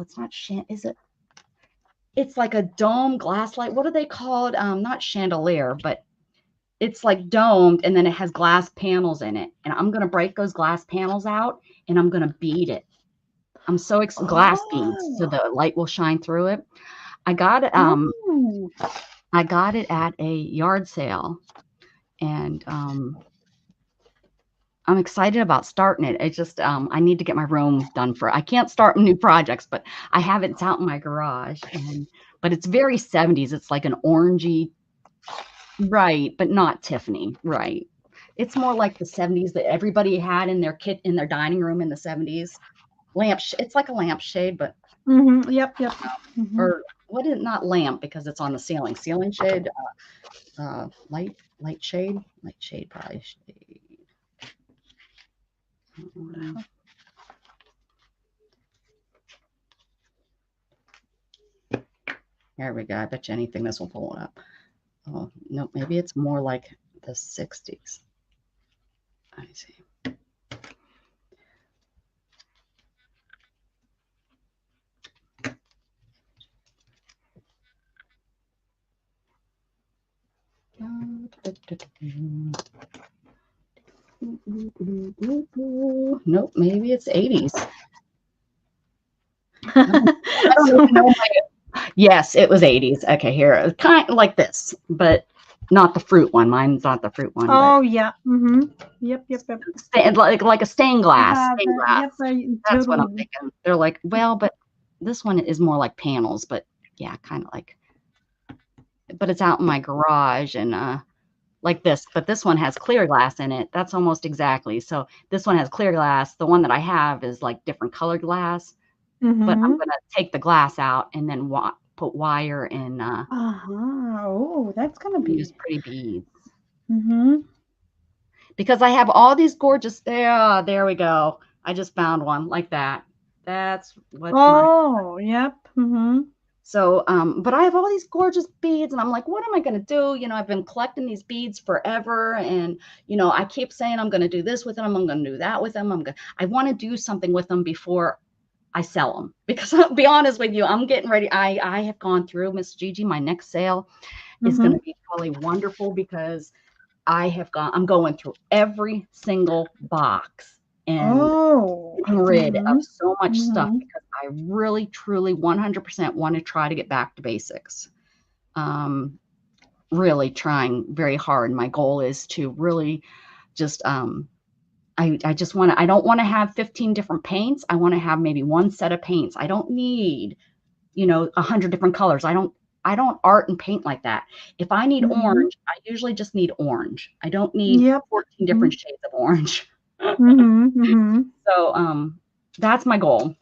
it's not is it? It's like a dome glass light. What are they called? Not chandelier, but it's like domed, and then it has glass panels in it. And I'm gonna break those glass panels out, and I'm gonna bead it. I'm so glass beads, so Oh. the light will shine through it. I got it. Oh. I got it at a yard sale, and I'm excited about starting it. It's just I need to get my room done for. I can't start new projects, but I have it. It's out in my garage, but it's very 70s. It's like an orangey, right, but not Tiffany, right? It's more like the 70s that everybody had in their dining room in the 70s. It's like a lampshade, but Mm-hmm. Yep. Mm-hmm. or what is not lamp because it's on the ceiling. Ceiling shade, light shade, probably shade. There we go. I bet you anything this will pull it up. Oh, no, maybe it's more like the 60s. I see. Nope, maybe it's 80s. I don't even know. Yes, it was 80s. Okay, here, kind of like this, but not the fruit one. Mine's not the fruit one. Oh, yeah. Mm-hmm. Yep. Like a stained glass. Stained glass. Yep. That's what I'm Totally. thinking. They're like, well, but this one is more like panels, but yeah, kind of like. But it's out in my garage and like this. But this one has clear glass in it. That's almost exactly. So this one has clear glass. The one that I have is like different colored glass. Mm-hmm. But I'm gonna take the glass out and then put wire in. Oh, that's gonna be. Use pretty beads. Mm-hmm. Because I have all these gorgeous. There we go. I just found one like that. That's what. Oh, yep. Mm-hmm. So, but I have all these gorgeous beads, and I'm like, what am I going to do? I've been collecting these beads forever, and I keep saying I'm going to do this with them. I'm going to do that with them. I want to do something with them before I sell them. Because I'll be honest with you, I'm getting ready. I have gone through, Miss Gigi. My next sale is going to be probably wonderful because I'm going through every single box and getting rid of so much stuff because I really, truly, 100% want to try to get back to basics. Really trying very hard. My goal is to really just, I just want to, I don't want to have 15 different paints. I want to have maybe one set of paints. I don't need, 100 different colors. I don't art and paint like that. If I need orange, I usually just need orange. I don't need 14 different shades of orange. So that's my goal.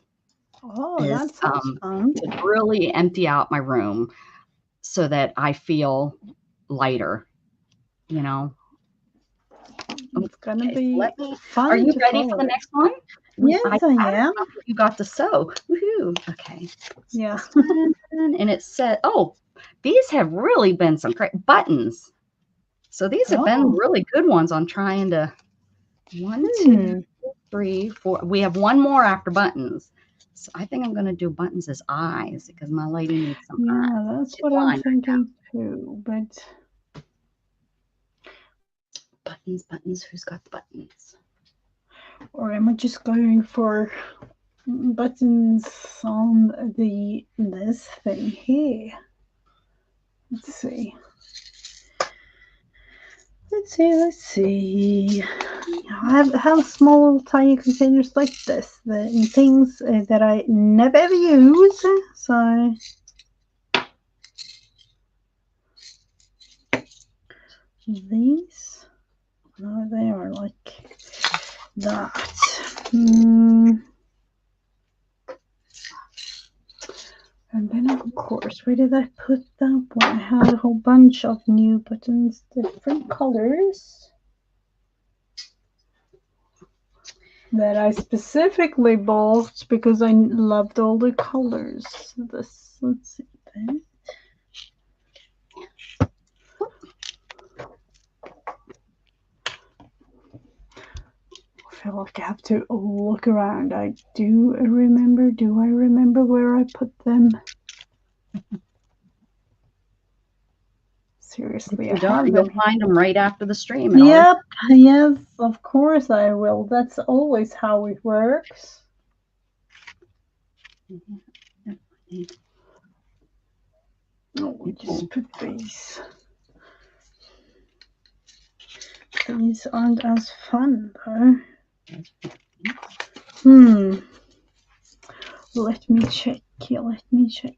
Oh, that sounds fun. To really empty out my room so that I feel lighter, It's gonna be fun. Are you ready for the next one? Yes, I am. You got to sew. Woohoo. Okay. Yeah. And it said, oh, these have really been some great buttons. So these have been really good ones on trying to 1, 2, 3, 4. We have one more after buttons. So I think I'm going to do buttons as eyes because my lady needs some eyes. Yeah, that's what I'm thinking too, but Buttons, buttons. Who's got the buttons? or am I just going for buttons on this thing here? Let's see. Let's see. I have small tiny containers like this, the things that I never ever use. So these, no, they are like that. And then of course, where did I put that one? I have a whole bunch of new buttons, different colors, that I specifically bought because I loved all the colors. This, let's see that. I feel like I have to look around. Do I remember where I put them? Seriously, If you don't, you'll find them right after the stream. Yep, yes, of course I will. That's always how it works. Oh, we just put these. These aren't as fun though. Let me check. Let me check.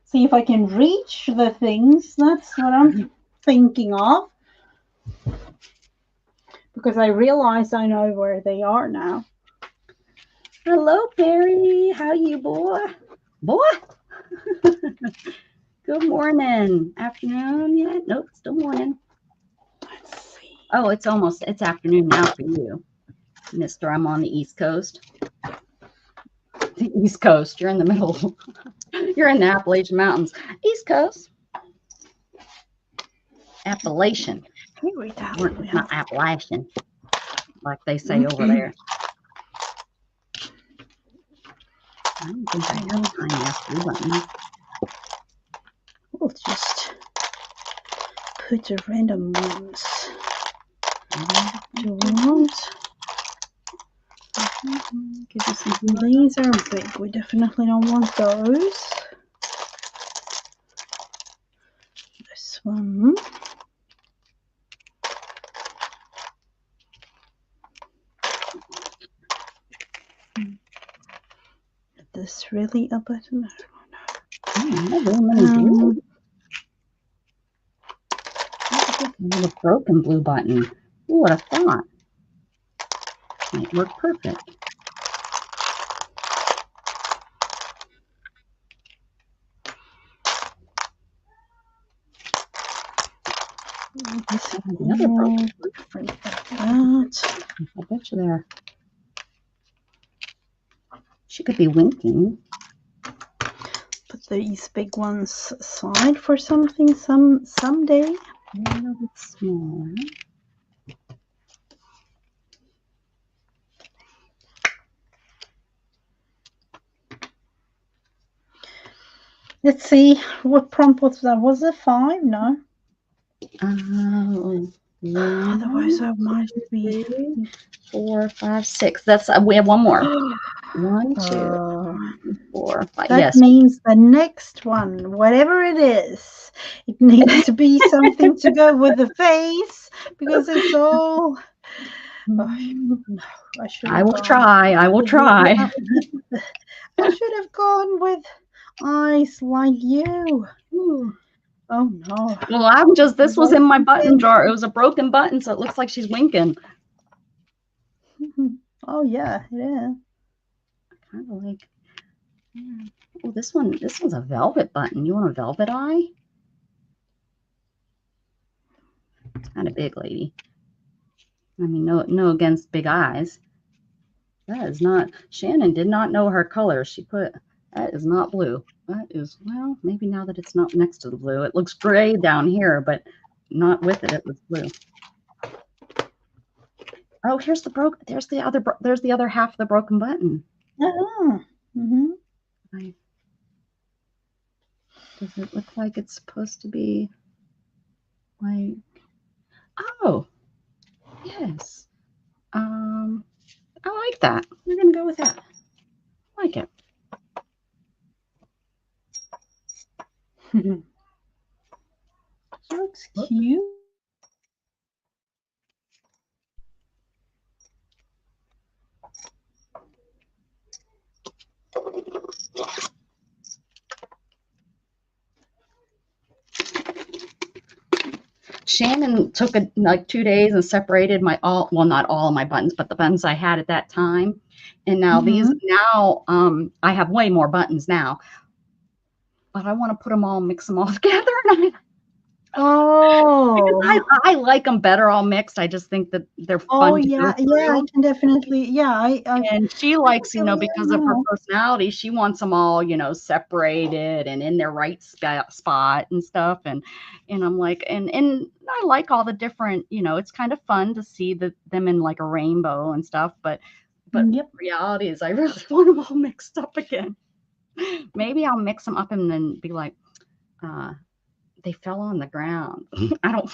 See if I can reach the things. That's what I'm thinking of. Because I realize I know where they are now. Hello, Perry. How you, boy? Boy? Good morning. Afternoon yet? Nope, still morning. Let's see. Oh, it's afternoon now for you, mister. I'm on the East Coast. The East Coast. You're in the middle. You're in the Appalachian Mountains. East Coast. Appalachian. Not Appalachian, like they say over there. I don't think I have tiny after buttons. We'll just put the random ones. These are big. We definitely don't want those. This one. Is this really a button? I don't know. A broken blue button. Who would have thought? Might work perfect. Another broken different like that. I bet you there. She could be winking. Put these big ones aside for something someday. A little bit smaller. Let's see, what prompt was that? Was it 5? No. Otherwise, I might be 3, 4, 5, 6. That's we have one more. 1, 2, 4, 5. That means the next one, whatever it is, it needs to be something to go with the face because it's all. I will try. I will try. I should have gone with eyes like you. Oh no. Well, this was in my button jar. It was a broken button, so it looks like she's winking. Oh yeah, it is. Kind of like, yeah. Oh, this one's a velvet button. You want a velvet eye? It's kind of big, lady. I mean, no against big eyes. That is not, Shannon did not know her color. She put, that is not blue. That is, well, maybe now that it's not next to the blue. It looks gray down here, but not with it. It looks blue. Oh, here's the there's the other, there's the other half of the broken button. Mm-hmm. Does it look like it's supposed to be like, oh, yes. I like that. We're going to go with that. I like it. Looks cute. Shannon took like 2 days and separated my well, not all of my buttons, but the buttons I had at that time. And now I have way more buttons now, but I want to put them all, mix them all together. And Oh. I like them better all mixed. I just think that they're Oh fun to go yeah, through. I can definitely. Yeah, And she I likes, can because of her personality, she wants them all, separated and in their right spot and stuff. And I'm like, and I like all the different, it's kind of fun to see them in like a rainbow and stuff. But Yep. reality is I really want them all mixed up again. Maybe I'll mix them up and then be like, they fell on the ground. I don't,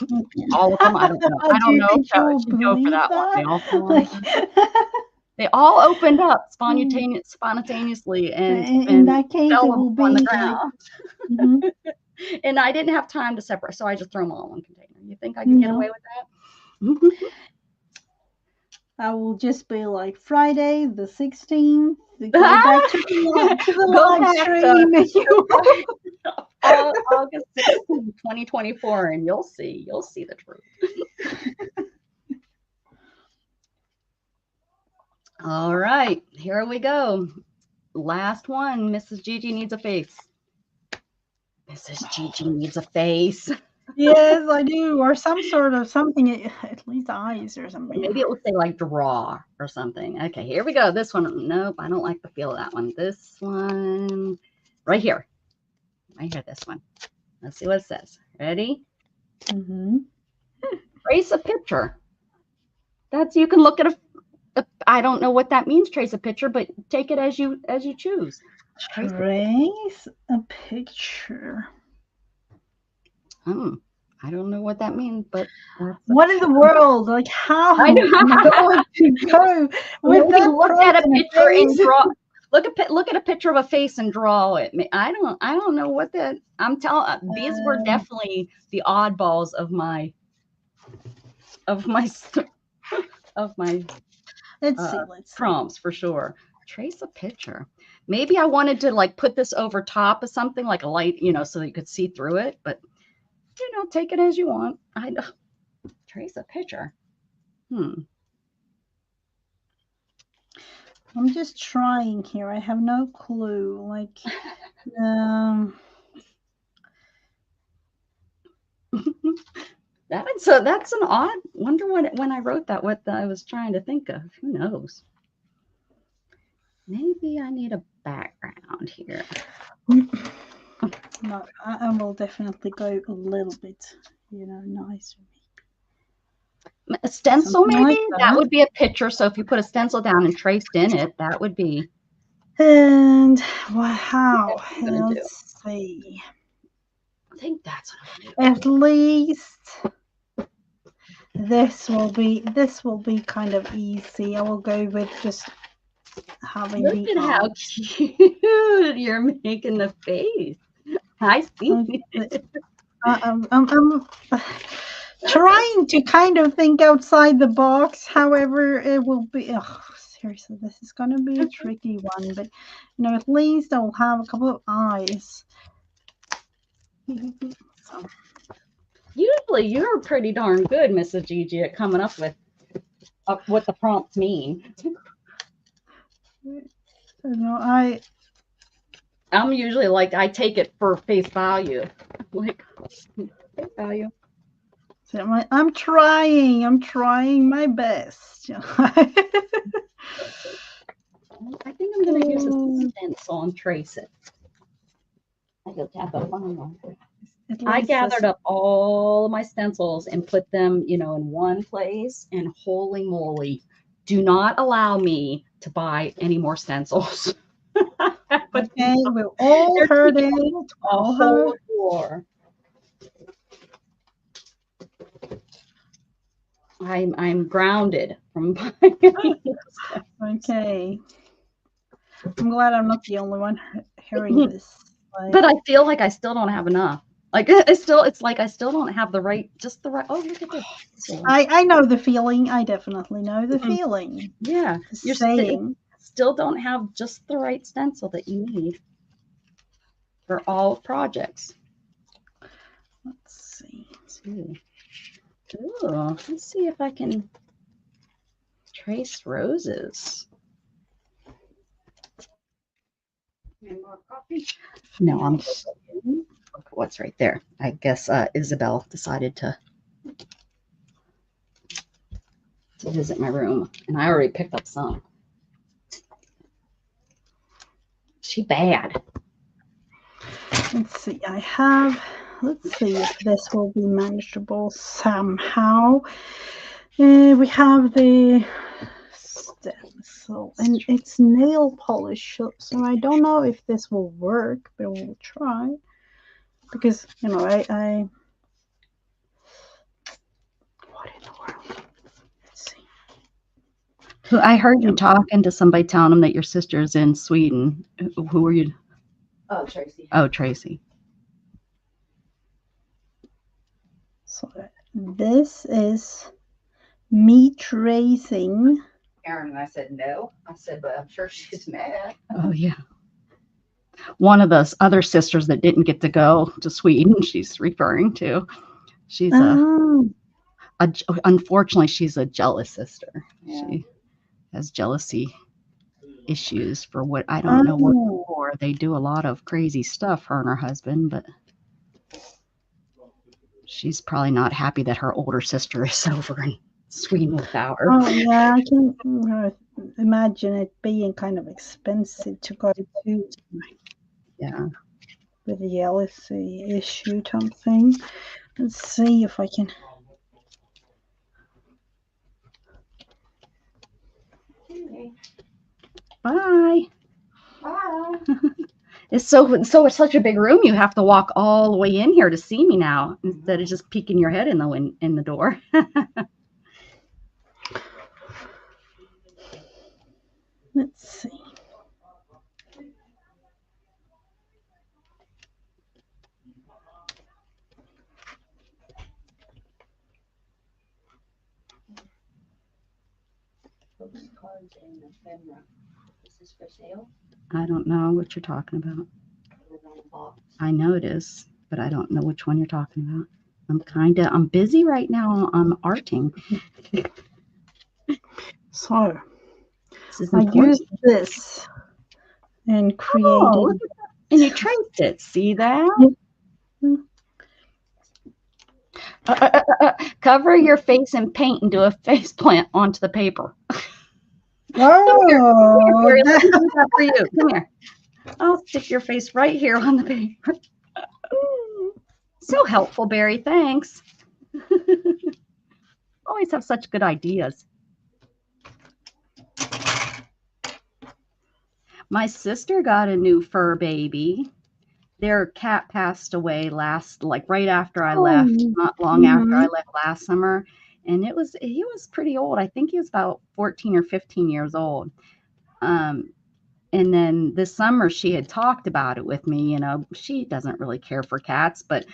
all of them. I don't know. I Do don't you know think if you I will should go for believe that one. They that? all fell on the Like, ground. They all opened up spontaneously and in that case, it fell will on the be like. ground. Mhm. And I didn't have time to separate, so I just threw them all in one container. You think I could get away with that? I will just be like Friday the 16th. Go back to the live stream. August 16th, 2024, and you'll see the truth. All right, here we go. Last one. Mrs. Gigi needs a face. Mrs. Gigi needs a face. Yes, I do, or some sort of something, at least eyes or something. Maybe it would say like draw or something. Okay, here we go. This one. Nope, I don't like the feel of that one. This one right here. Right here, this one. Let's see what it says. Ready? Trace a picture. You can look at I don't know what that means, trace a picture, but take it as you choose. Trace a picture. I don't know what that means, but what in the world? Like, how am I going to go with that? Look at a picture and draw. Look at a picture of a face and draw it. I don't know what that. I'm telling. These were definitely the oddballs of my let's see. prompts for sure. Trace a picture. Maybe I wanted to like put this over top of something like a light, so that you could see through it. But take it as you want. I know. Trace a picture. I'm just trying here. I have no clue. Like, that's an odd. Wonder when I wrote that, what I was trying to think of. Who knows? Maybe I need a background here. No, I will definitely go a little bit, nicer. A stencil, maybe like that would be a picture. So if you put a stencil down and traced in it, that would be. And wow, let's see. I think that's what I'm gonna do. At least this will be kind of easy. I will go with just having Look at how cute you're making the face. I see. I'm trying to kind of think outside the box. However, it will be. Seriously, this is going to be a tricky one. But at least I'll have a couple of eyes. Usually, you're pretty darn good, Mrs. Gigi, at coming up with what the prompts mean. I'm usually like, I take it for face value. Like, face value. So I'm trying my best. I think I'm going to use a stencil and trace it. I go tap up on one. At I least gathered this. up all of my stencils and put them, in one place. And holy moly, do not allow me to buy any more stencils. But Okay, we've all they're heard taking it. a All whole heard. floor. I'm grounded from buying any more Okay. I'm glad I'm not the only one hearing stencils. this. Like, But I feel like I still don't have enough. Like it's like I still don't have just the right. Oh, look at this. I know the feeling. I definitely know the Mhm. feeling. Yeah, The it saying. still don't have just the right stencil that you need for all projects. Let's see. Ooh. Ooh, let's see if I can trace roses. More coffee? No, I'm good. What's right there? I guess Isabel decided to visit my room, and I already picked up some. She bad. Let's see. Let's see if this will be manageable somehow. We have the stencil, and it's nail polish, so I don't know if this will work, but we'll try. Because I what in the world? Let's see. I heard you talking to somebody telling them that your sister is in Sweden. Who were you? Oh, Tracy. Oh, Tracy. So this is me tracing. Aaron and I said no. I said, but I'm sure she's mad. Oh, yeah. One of the other sisters that didn't get to go to Sweden, she's referring to. She's Oh, unfortunately, she's a jealous sister. Yeah. She has jealousy issues for what I don't know what for. They do a lot of crazy stuff, her and her husband, but she's probably not happy that her older sister is over in Sweden without her. oh yeah, I can imagine it being kind of expensive to go to. Yeah. With the jealousy issue something. Let's see if I can. Bye. Bye. It's it's such a big room. You have to walk all the way in here to see me now instead of just peeking your head in the door. Let's see. Postcards and ephemera. Is this for sale? I don't know what you're talking about. It's on the box. I know it is, but I don't know which one you're talking about. I'm busy right now. I'm arting. So This is I important. used this and created. Oh, look at that. And you traced it. See that? Cover your face in paint and do a face plant onto the paper. Oh, Here, let me do that for you. Come here. I'll stick your face right here on the paper. So helpful, Barry. Thanks. Always have such good ideas. My sister got a new fur baby. Their cat passed away right after I left, not long after I left last summer. And he was pretty old. I think he was about 14 or 15 years old. And then this summer she had talked about it with me. She doesn't really care for cats, but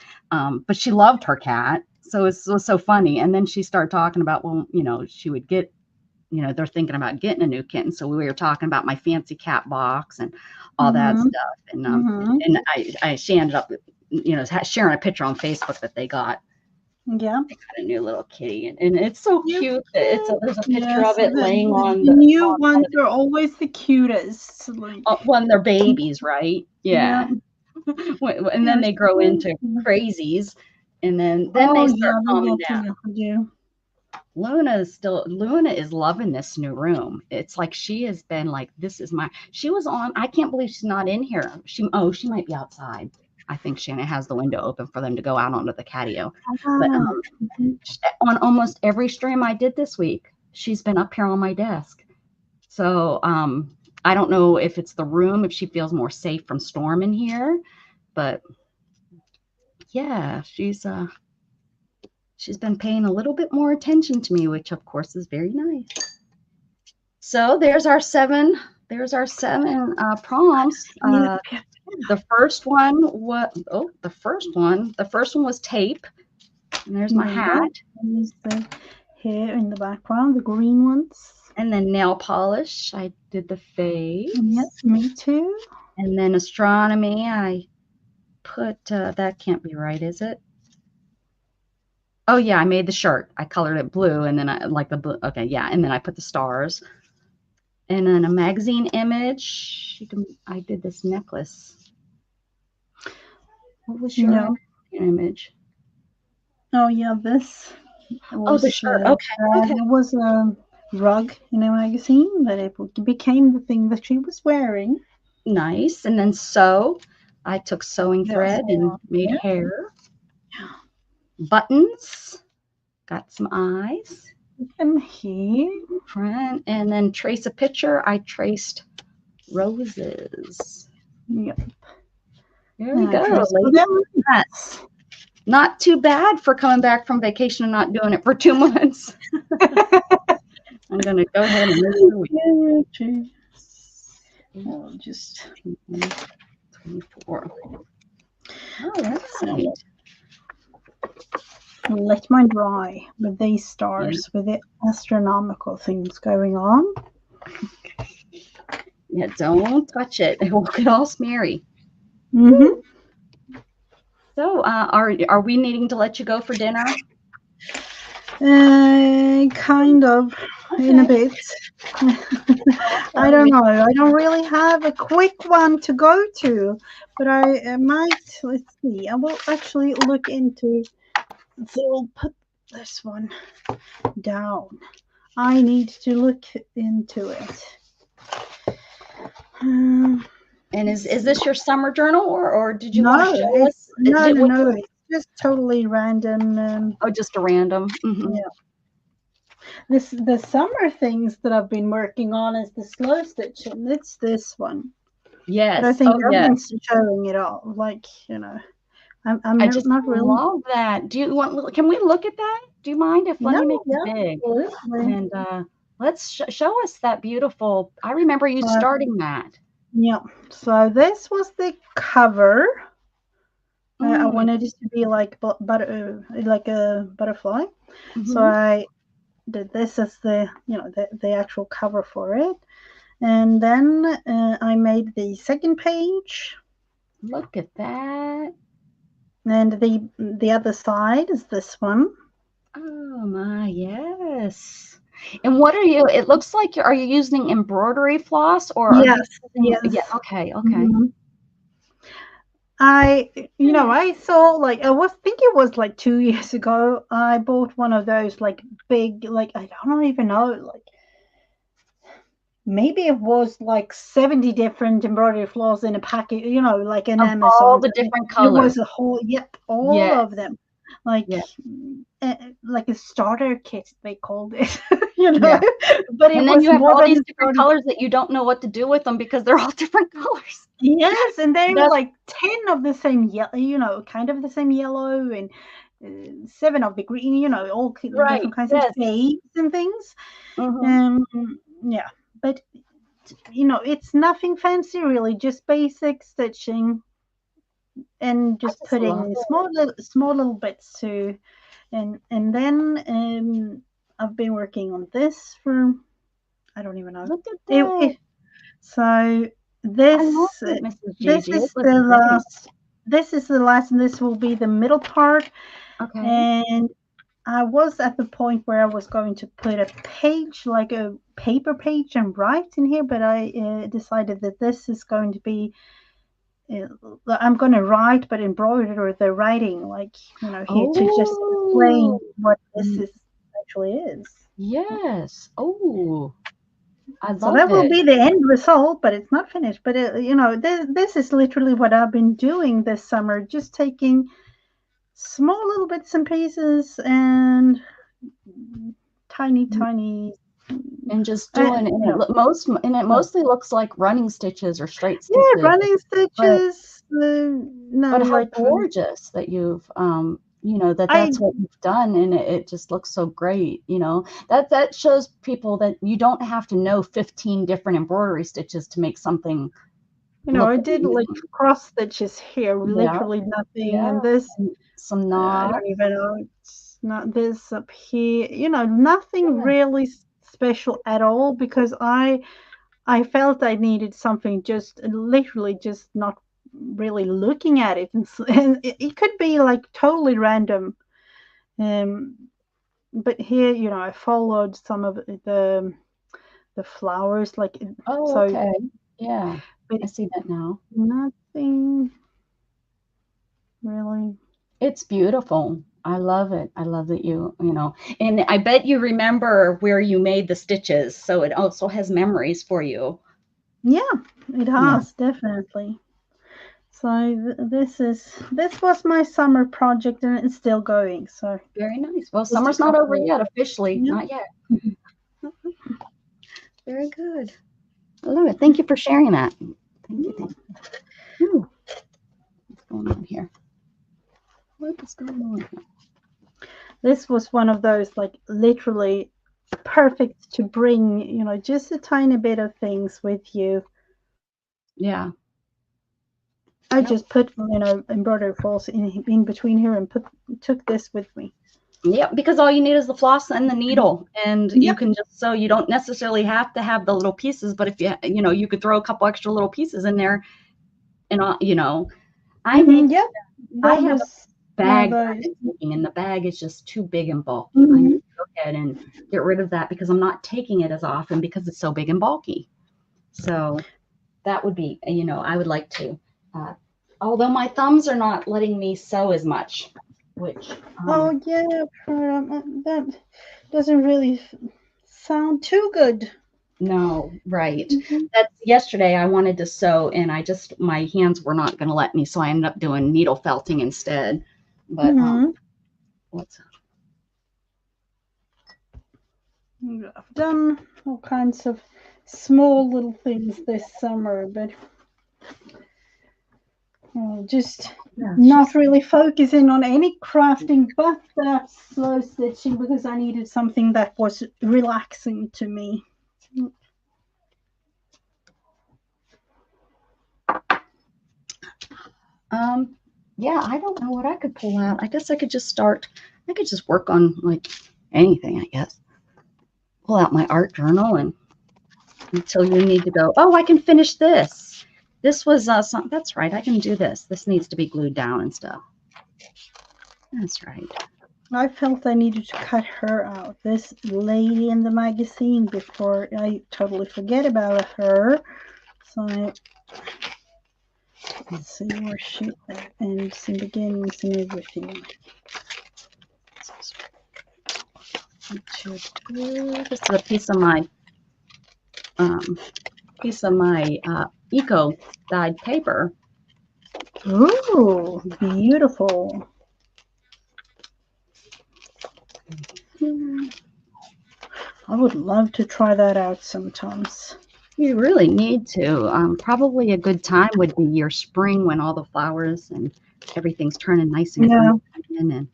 she loved her cat. So it was so funny. And then she started talking about, well, she would get, they're thinking about getting a new kitten. So we were talking about my fancy cat box and all that stuff. And she ended up, sharing a picture on Facebook that they got. Yeah. They got a new little kitty, and it's so cute. There's a picture of it laying on the new on ones are always the cutest. Like, when they're babies, right? Yeah. And then they grow into crazies, and then they start calming down. Luna is loving this new room. It's like she has been like, she was on, I can't believe she's not in here. She might be outside. I think Shannon has the window open for them to go out onto the patio. But Ah, mhm. on almost every stream I did this week, she's been up here on my desk. So I don't know if it's the room, if she feels more safe from storm in here, but yeah, she's been paying a little bit more attention to me, which of course is very nice. So there's our seven prompts. Yeah. The first one was tape. And there's my There you hat. go. There's the hair in the background, the green ones. And then nail polish. I did the face. Yes, me too. And then astronomy. I put that can't be right, is it? Oh yeah, I made the shirt. I colored it blue, and then I like the blue. Okay, yeah, and then I put the stars. And then a magazine image. I did this necklace. What was your image? Oh yeah, this. Was, the shirt. Okay. It was a rug in a magazine, but it became the thing that she was wearing. Nice. And then I took sewing thread and made hair. Buttons. Got some eyes. And here. And then trace a picture. I traced roses. Yep. There we go. Not too bad for coming back from vacation and not doing it for 2 months. I'm going to go ahead and move it. I'll just 24. Oh, that's neat. Let mine dry with these stars, with the astronomical things going on. Yeah, don't touch it. It will get all smeary. Mm-hmm. So, are we needing to let you go for dinner? Kind of, in a bit. I don't know. I don't really have a quick one to go to, but I might. Let's see. I will actually look into. We'll put this one down. I need to look into it. And is this your summer journal, or did you want to show us? No. It's just totally random. Just a random. Mm-hmm. Yeah. The summer things that I've been working on is the slow stitching. It's this one. Yes. But I think everyone's showing it all. Like, I just not really love that. Do you want? Can we look at that? Do you mind if let me make it big? Absolutely. And let's show us that beautiful. I remember you starting that. Yeah. So this was the cover. I wanted it to be like a butterfly. Mm-hmm. So I did this as the actual cover for it, and then I made the second page. Look at that. And the other side is this one. Oh my, yes. And what are you? It looks like are you using embroidery floss or? Yes. Yeah. Okay. Mm-hmm. I saw I think it was like 2 years ago. I bought one of those like big, I don't even know, maybe it was like 70 different embroidery floss in a packet, like an Amazon. All the different colors. It was a whole, all of them. Like a starter kit, they called it, Yeah. But and then you have all these different colors that you don't know what to do with them because they're all different colors. Yes, and they were like 10 of the same yellow, kind of the same yellow, and 7 of the green, all different kinds of shades and things. Mm-hmm. Yeah, but it's nothing fancy really, just basic stitching. And just putting small little bits to, and then I've been working on this for I don't even know. Look at that. So this is the last. This is the last, and this will be the middle part. Okay. And I was at the point where I was going to put a page, like a paper page, and write in here, but I decided that this is going to be. I'm going to write, but embroider the writing, here to just explain what this actually is. Yes. Oh, I So love that will it. be the end result, but it's not finished. But this is literally what I've been doing this summer, just taking small little bits and pieces and tiny, tiny. And just doing, and No, it mostly looks like running stitches or straight yeah, stitches. running But stitches. No, but how like gorgeous that you've I that's what you've done, and it just looks so great. That shows people that you don't have to know 15 different embroidery stitches to make something look I did like amazing. cross stitches here, Yeah, literally nothing, yeah. and this And some I knots. don't even know. It's not this up here. Nothing Yeah. really special at all because I felt I needed something just literally just not really looking at it, and it could be like totally random. Um, but here, I followed some of the flowers, like Oh, so, okay. Yeah, but I see that now. nothing really. It's beautiful. I love it. I love that and I bet you remember where you made the stitches, so it also has memories for you. Yeah, it Yeah, has definitely. So this was my summer project, and it's still going. So very nice. Well, just a summer's not over couple. yet officially, Yeah. not yet. Very good. I love it. Thank you for sharing that. Thank you. Thank you. Ooh, what's going on here? What is going on here? This was one of those like literally perfect to bring, just a tiny bit of things with you. Yeah. I Nope. just put, embroidery falls in between here and took this with me. Yeah, because all you need is the floss and the needle, and you Yep. can just sew. You don't necessarily have to have the little pieces, but if you could throw a couple extra little pieces in there, and I make Yep. I That have a was one of bag that I've those. been making, and the bag is just too big and bulky. I need Hmm. to go ahead and get rid of that because I'm not taking it as often because it's so big and bulky. So that would be, I would like to, although my thumbs are not letting me sew as much, which, Oh yeah, that doesn't really sound too good. no, right. Hmm. That's yesterday I wanted to sew and my hands were not going to let me. So I ended up doing needle felting instead. But, Hmm. what's I've done all kinds of small little things this summer, but just yeah, not really focusing on any crafting but that slow stitching because I needed something that was relaxing to me. yeah, I don't know what I could pull out. I guess I could just work on like anything, I guess. Pull out my art journal and until you need to go, oh, I can finish this. This was that's right. I can do this. This needs to be glued down and stuff. That's right. I felt I needed to cut her out, this lady in the magazine, before I totally forget about her. So let's see where she ends and begins and everything. This is a piece of my eco dyed paper. Ooh, beautiful. I would love to try that out sometimes. You really need to. Probably a good time would be your spring when all the flowers and everything's turning nice and Yeah. green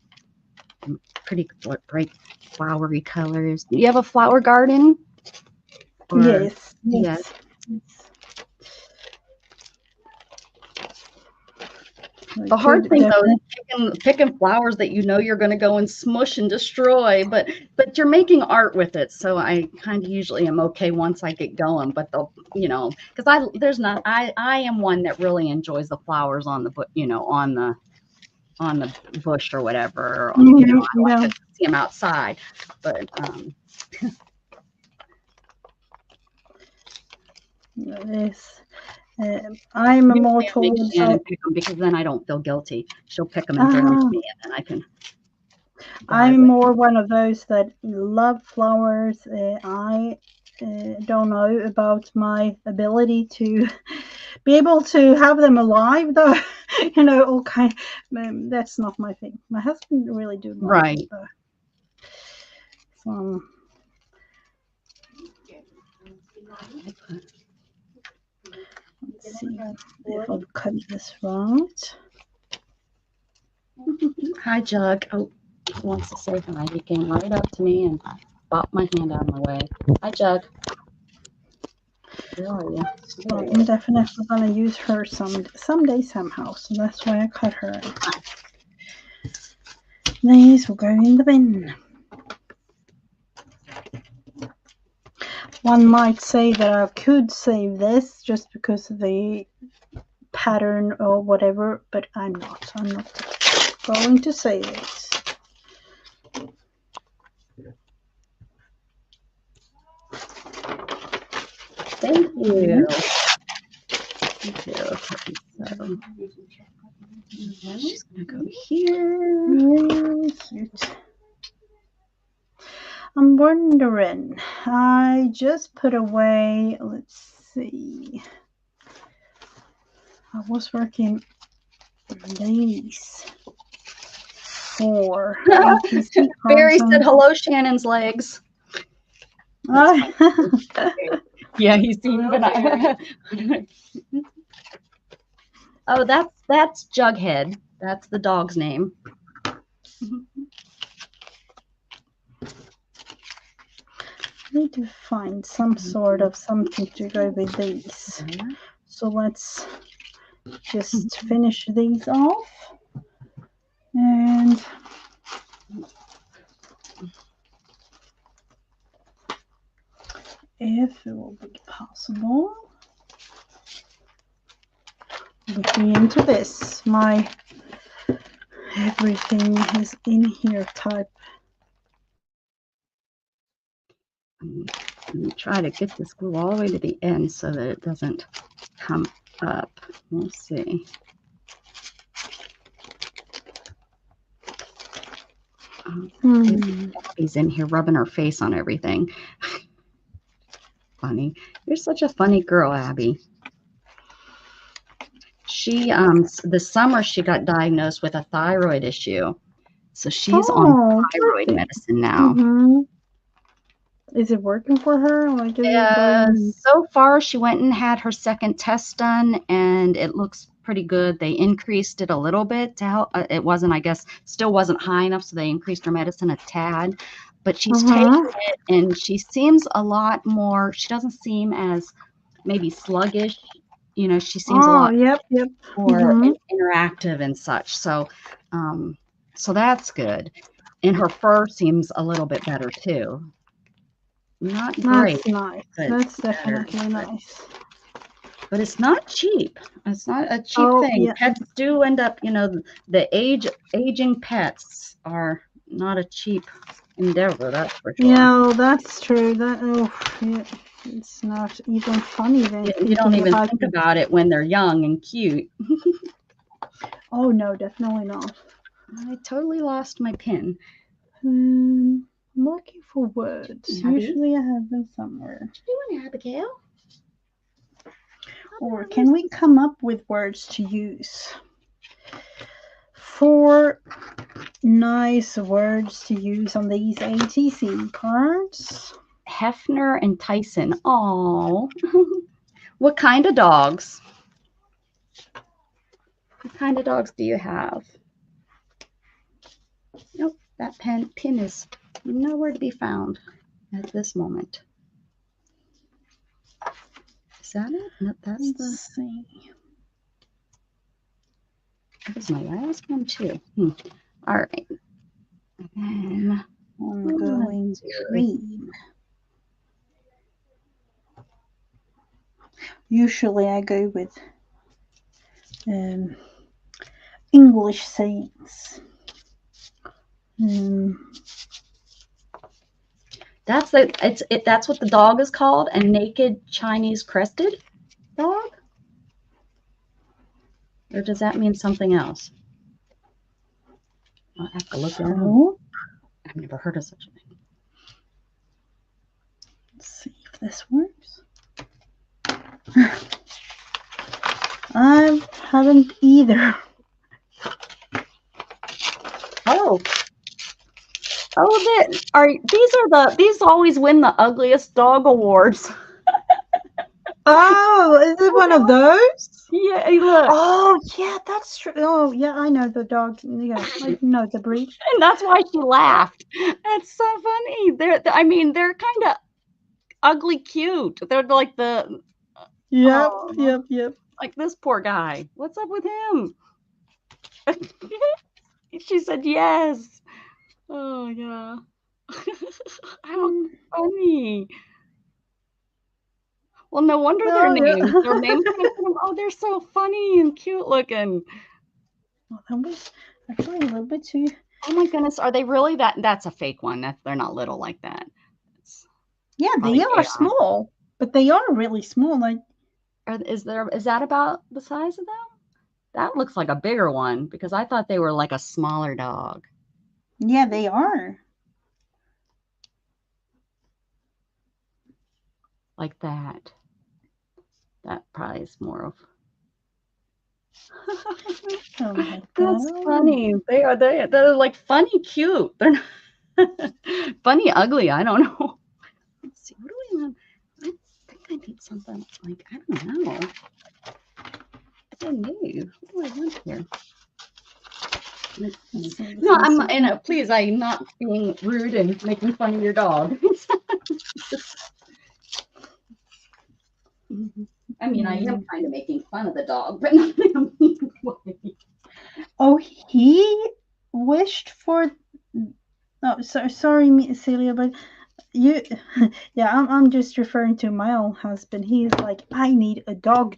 and pretty bright flowery colors. Do you have a flower garden? Or Yes. yeah. Yes. The hard Could thing though definitely. is picking flowers that you're going to go and smush and destroy, but you're making art with it, so I kind of usually am okay once I get going. But because I am one that really enjoys the flowers on the on the bush or whatever. Or, I Yeah. like to see them outside, but Yes. I'm more usually I make towards. Shannon pick them because then I don't feel guilty. She'll pick them and bring them to Uh, me, and then I can dye I'm with. more one of those that love flowers. I don't know about my ability to be able to have them alive, though. You know, all kind. That's not my thing. My husband really do like Right. it, though. So, let's see if I've cut this right. Hi, Jug. Oh, he wants to say hi. He came right up to me and bopped my hand out of my way. Hi, Jug. Where are you? There Well, he I'm is. definitely gonna use her someday somehow, so that's why I cut her. These will go in the bin. One might say that I could save this just because of the pattern or whatever, but I'm not. I'm not going to save it. Thank you. Thank you. So, she's going to go here. Really cute. I'm wondering, I just put away, let's see, I was working on these for ATC Barry said cards. hello, Shannon's legs. Yeah, he's even. Oh, that's Jughead. That's the dog's name. Need to find some sort of something to go with these. So let's just finish these off. And if it will be possible, looking into this, my everything is in here type. I'm going to try to get this glue all the way to the end so that it doesn't come up. We'll see. Abby's in here rubbing her face on everything. Funny. You're such a funny girl, Abby. She this summer she got diagnosed with a thyroid issue. So she's on thyroid medicine now. Is it working for her? Like, is it going... So far, she went and had her second test done, and it looks pretty good. They increased it a little bit to help. It wasn't, I guess, still wasn't high enough, so they increased her medicine a tad. But she's taking it, and she seems a lot more. She doesn't seem as maybe sluggish. You know, she seems a lot more interactive and such. So, so that's good. And her fur seems a little bit better too. Not great. That's nice. That's definitely nice. But it's not cheap. It's not a cheap thing. Yeah. Pets do end up, you know, the aging pets are not a cheap endeavor, that's for sure. Yeah, that's true. It's not even funny then. You don't even think about it when they're young and cute. Oh no, definitely not. I totally lost my pin. I'm looking for words. Usually I have them somewhere. What you doing, Abigail? Or can we come up with words to use? 4 nice words to use on these ATC cards. Hefner and Tyson. Oh, what kind of dogs? What kind of dogs do you have? Nope, that pin is nowhere to be found at this moment. Is that it? No, that's Let's see. That was my last one too. All right. And then Ongoing dream. Usually I go with English sayings. That's that's what the dog is called, a naked Chinese crested dog? Or does that mean something else? I'll have to look that up. I've never heard of such a thing. Let's see if this works. I haven't either. Oh, these always win the ugliest dog awards. Oh, is it one of those? Yeah, hey, look, Oh, yeah, that's true. Oh, yeah, I know the dog. Yeah, I know the breed. and that's why she laughed. That's so funny. I mean, they're kind of ugly cute. They're like Yep, oh, yep, yep. like this poor guy. What's up with him? She said yes. Oh yeah. How Mm. funny. Well, no wonder their Oh, names. Their yeah. names came from. Oh, they're so funny and cute looking. Well, that was actually a little bit too. Oh my goodness, are they really that? That's a fake one. They're not little like that. It's Yeah, probably they are small, but they are really small. Like, is that about the size of them? That looks like a bigger one because I thought they were like a smaller dog. yeah, they are. Like that. That probably is more of. Oh, like That's that. funny. They're like funny cute. They're not funny ugly. I don't know. Let's see. What do we want? I think I need something like I don't know. It's a new. What do I want here? No, please. I'm not being rude and making fun of your dog. I mean, I am kind of making fun of the dog, but not in a mean way. Oh, he wished for. Oh, sorry, Celia, but you. Yeah, I'm just referring to my own husband. He's like, I need a dog,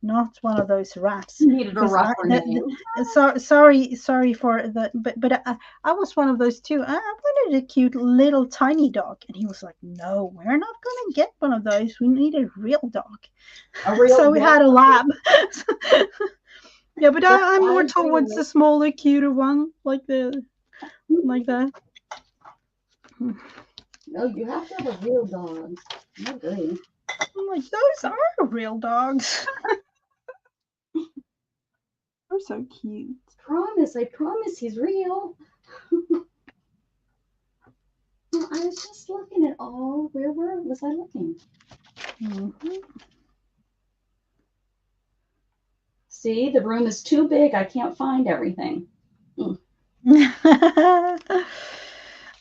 not one of those rats. You needed a Because rougher name. sorry for the, but I was one of those too. I wanted a cute little tiny dog, and he was like, no, we're not gonna get one of those. We need a real dog. A real So we had a lab. Yeah, but That's I'm more why towards the smaller, cuter one, like that. No, you have to have a real dog. I agree. I'm like, those are real dogs. They're so cute. I promise he's real. I was just looking at all. Where was I looking? Mm-hmm. See, the room is too big. I can't find everything.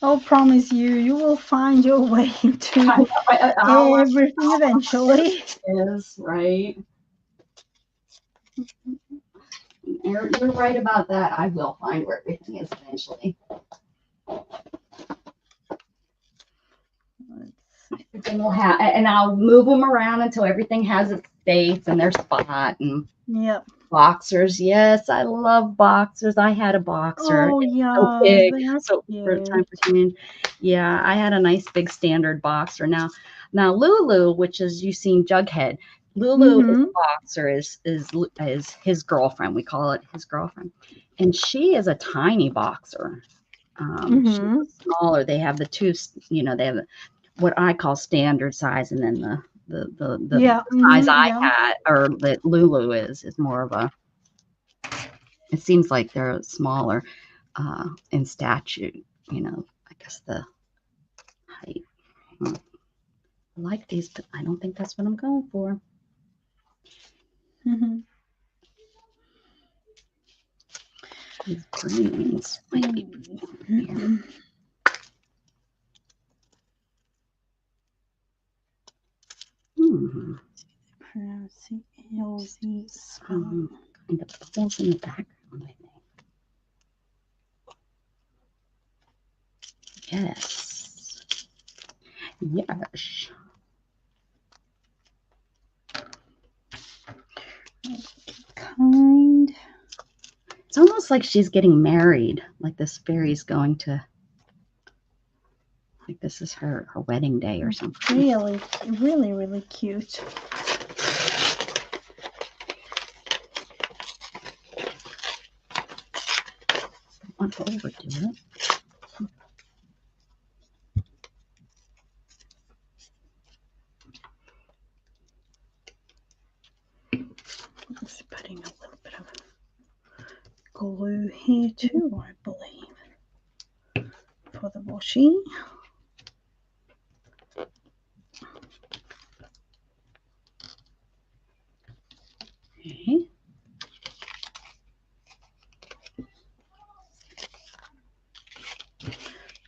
I'll promise you will find your way to everything eventually. Is right. You're right about that. I will find where everything is eventually. Everything will have, and I'll move them around until everything has its space and their spot. And Yep. boxers, yes, I love boxers. I had a boxer. Oh It's yeah, so big. that's So for time for tuning, yeah, I had a nice big standard boxer. Now Lulu, which is you've seen Jughead. Lulu's boxer is his girlfriend. We call it his girlfriend, and she is a tiny boxer. She's smaller. They have the two, they have what I call standard size, and then the size I had or that Lulu is more of a. It seems like they're smaller in stature. I guess the height. I like these, but I don't think that's what I'm going for. These greens might be here. Pronouncing LZ. And the bubbles in the background, I think. Yes. Yes. Kind. It's almost like she's getting married. Like this fairy's going to. Like this is her wedding day or something. Really, really, really cute. I want to overdo it. glue here too, I believe, for the washi. Okay.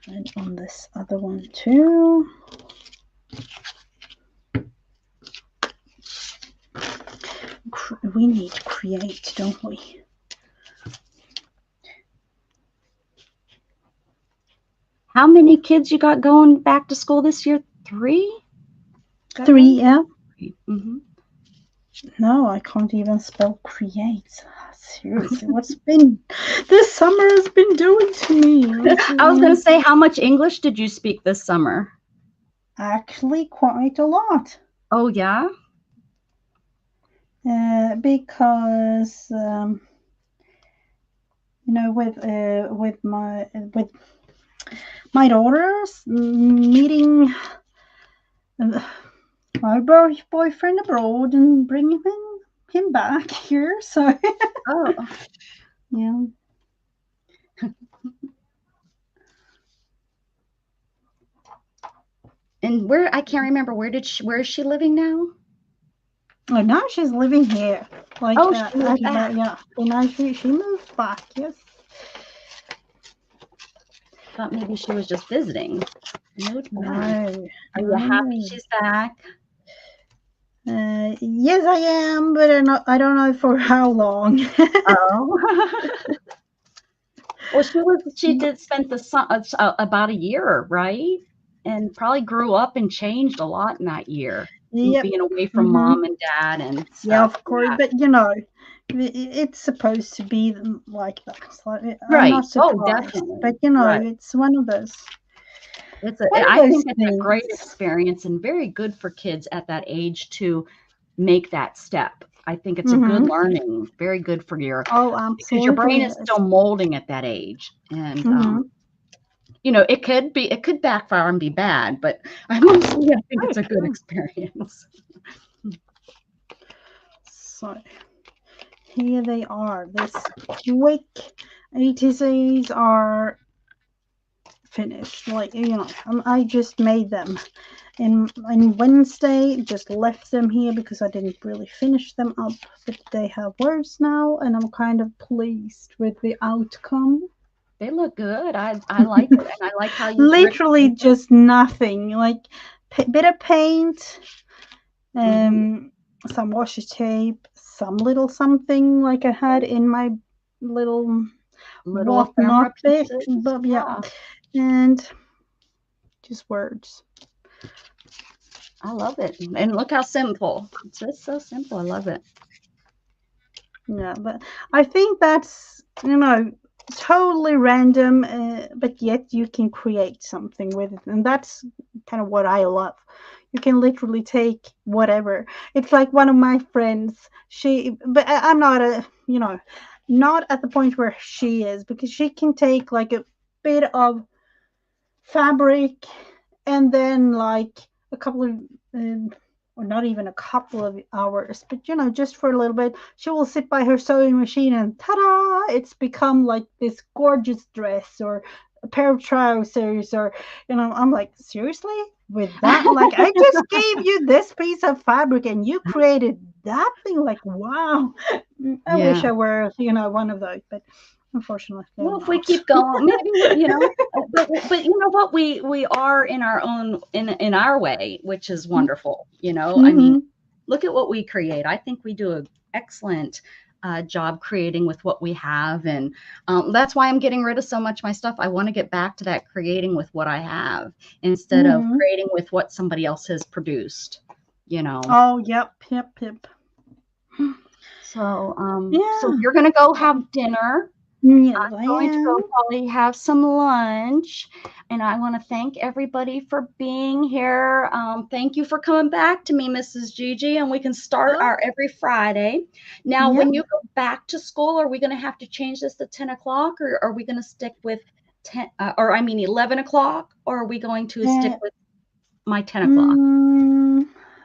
And on this other one too. We need to create, don't we? How many kids you got going back to school this year? 3? 3, yeah. Mm-hmm. No, I can't even spell create. Seriously, what's been this summer has been doing to me? I was going to say, how much English did you speak this summer? Actually, quite a lot. Oh, yeah? Because with my daughters meeting my boyfriend abroad and bringing him back here. So Oh. yeah. And I can't remember, where is she living now? Oh, now she's living here. Like Oh, she moved back. yeah. So now she moved back. Yes. Thought maybe she was just visiting. No. Are you happy she's back? Yes, I am, but I don't know for how long. Oh. Well, she did spend about a year, right? And probably grew up and changed a lot in that year. Yep. Being away from mom and dad and stuff. Yeah, of course. Yeah. But it's supposed to be like that. So right. I'm not surprised. Oh, definitely. But right. It's one of those. I think it's a great experience and very good for kids at that age to make that step. I think it's a good learning, very good for your absolutely, because your brain is still molding at that age, and it could backfire and be bad, but I mostly think it's a good experience. So here they are. This quick ATCs are finished. Like I just made them. And Wednesday, just left them here because I didn't really finish them up, but they have words now, and I'm kind of pleased with the outcome. They look good. I like it, and I like how you literally just nothing, like bit of paint, some washi tape, some little something like I had in my little whatnot bit, but yeah, and just words. I love it. And look how simple. It's just so simple. I love it. Yeah, but I think that's, totally random, but yet you can create something with it. And that's kind of what I love. You can literally take whatever. It's like one of my friends, but I'm not not at the point where she is, because she can take like a bit of fabric and then like a couple of or not even a couple of hours, but just for a little bit, she will sit by her sewing machine and ta-da, it's become like this gorgeous dress or a pair of trousers, or I'm like, seriously, with that? Like, I just gave you this piece of fabric and you created that thing. Like, wow. I wish I were one of those, but unfortunately, well, if we keep going, maybe but you know what, we are in our own in our way, which is wonderful. I mean, look at what we create. I think we do an excellent job creating with what we have, and that's why I'm getting rid of so much of my stuff. I want to get back to that creating with what I have instead of creating with what somebody else has produced. Oh, yep. So so you're gonna go have dinner. Yes, I'm going to go probably have some lunch, and I want to thank everybody for being here. Thank you for coming back to me, Mrs. Gigi, and we can start our every Friday. Now, when you go back to school, are we going to have to change this to 10 o'clock, or are we going to stick with 11 o'clock, or are we going to stick with my 10 o'clock?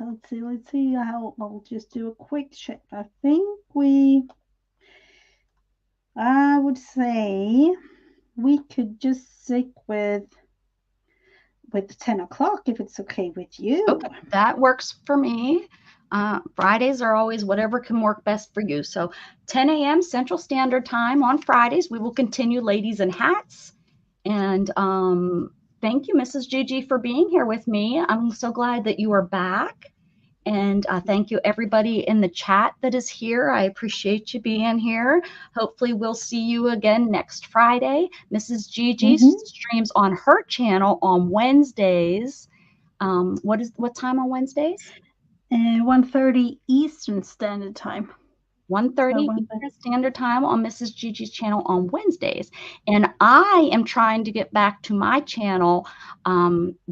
Let's see. I'll just do a quick check. I think we I would say we could just stick with 10 o'clock if it's okay with you. Okay, that works for me. Fridays are always whatever can work best for you. So 10 a.m. Central Standard Time on Fridays. We will continue Ladies in Hats. And thank you, Mrs. Gigi, for being here with me. I'm so glad that you are back. And thank you, everybody in the chat that is here. I appreciate you being here. Hopefully, we'll see you again next Friday. Mrs. Gigi streams on her channel on Wednesdays. What time on Wednesdays? 1:30 Eastern Standard Time. 1:30 Eastern Standard Time on Mrs. Gigi's channel on Wednesdays. And I am trying to get back to my channel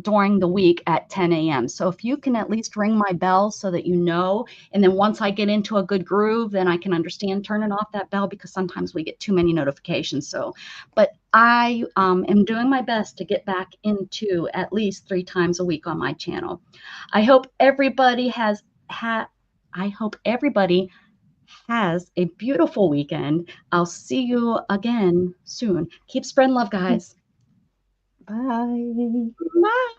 during the week at 10 a.m. So if you can at least ring my bell so that you know, and then once I get into a good groove, then I can understand turning off that bell because sometimes we get too many notifications. So, but I am doing my best to get back into at least 3 times a week on my channel. I hope everybody has a beautiful weekend. I'll see you again soon. Keep spreading love, guys. Bye. Bye.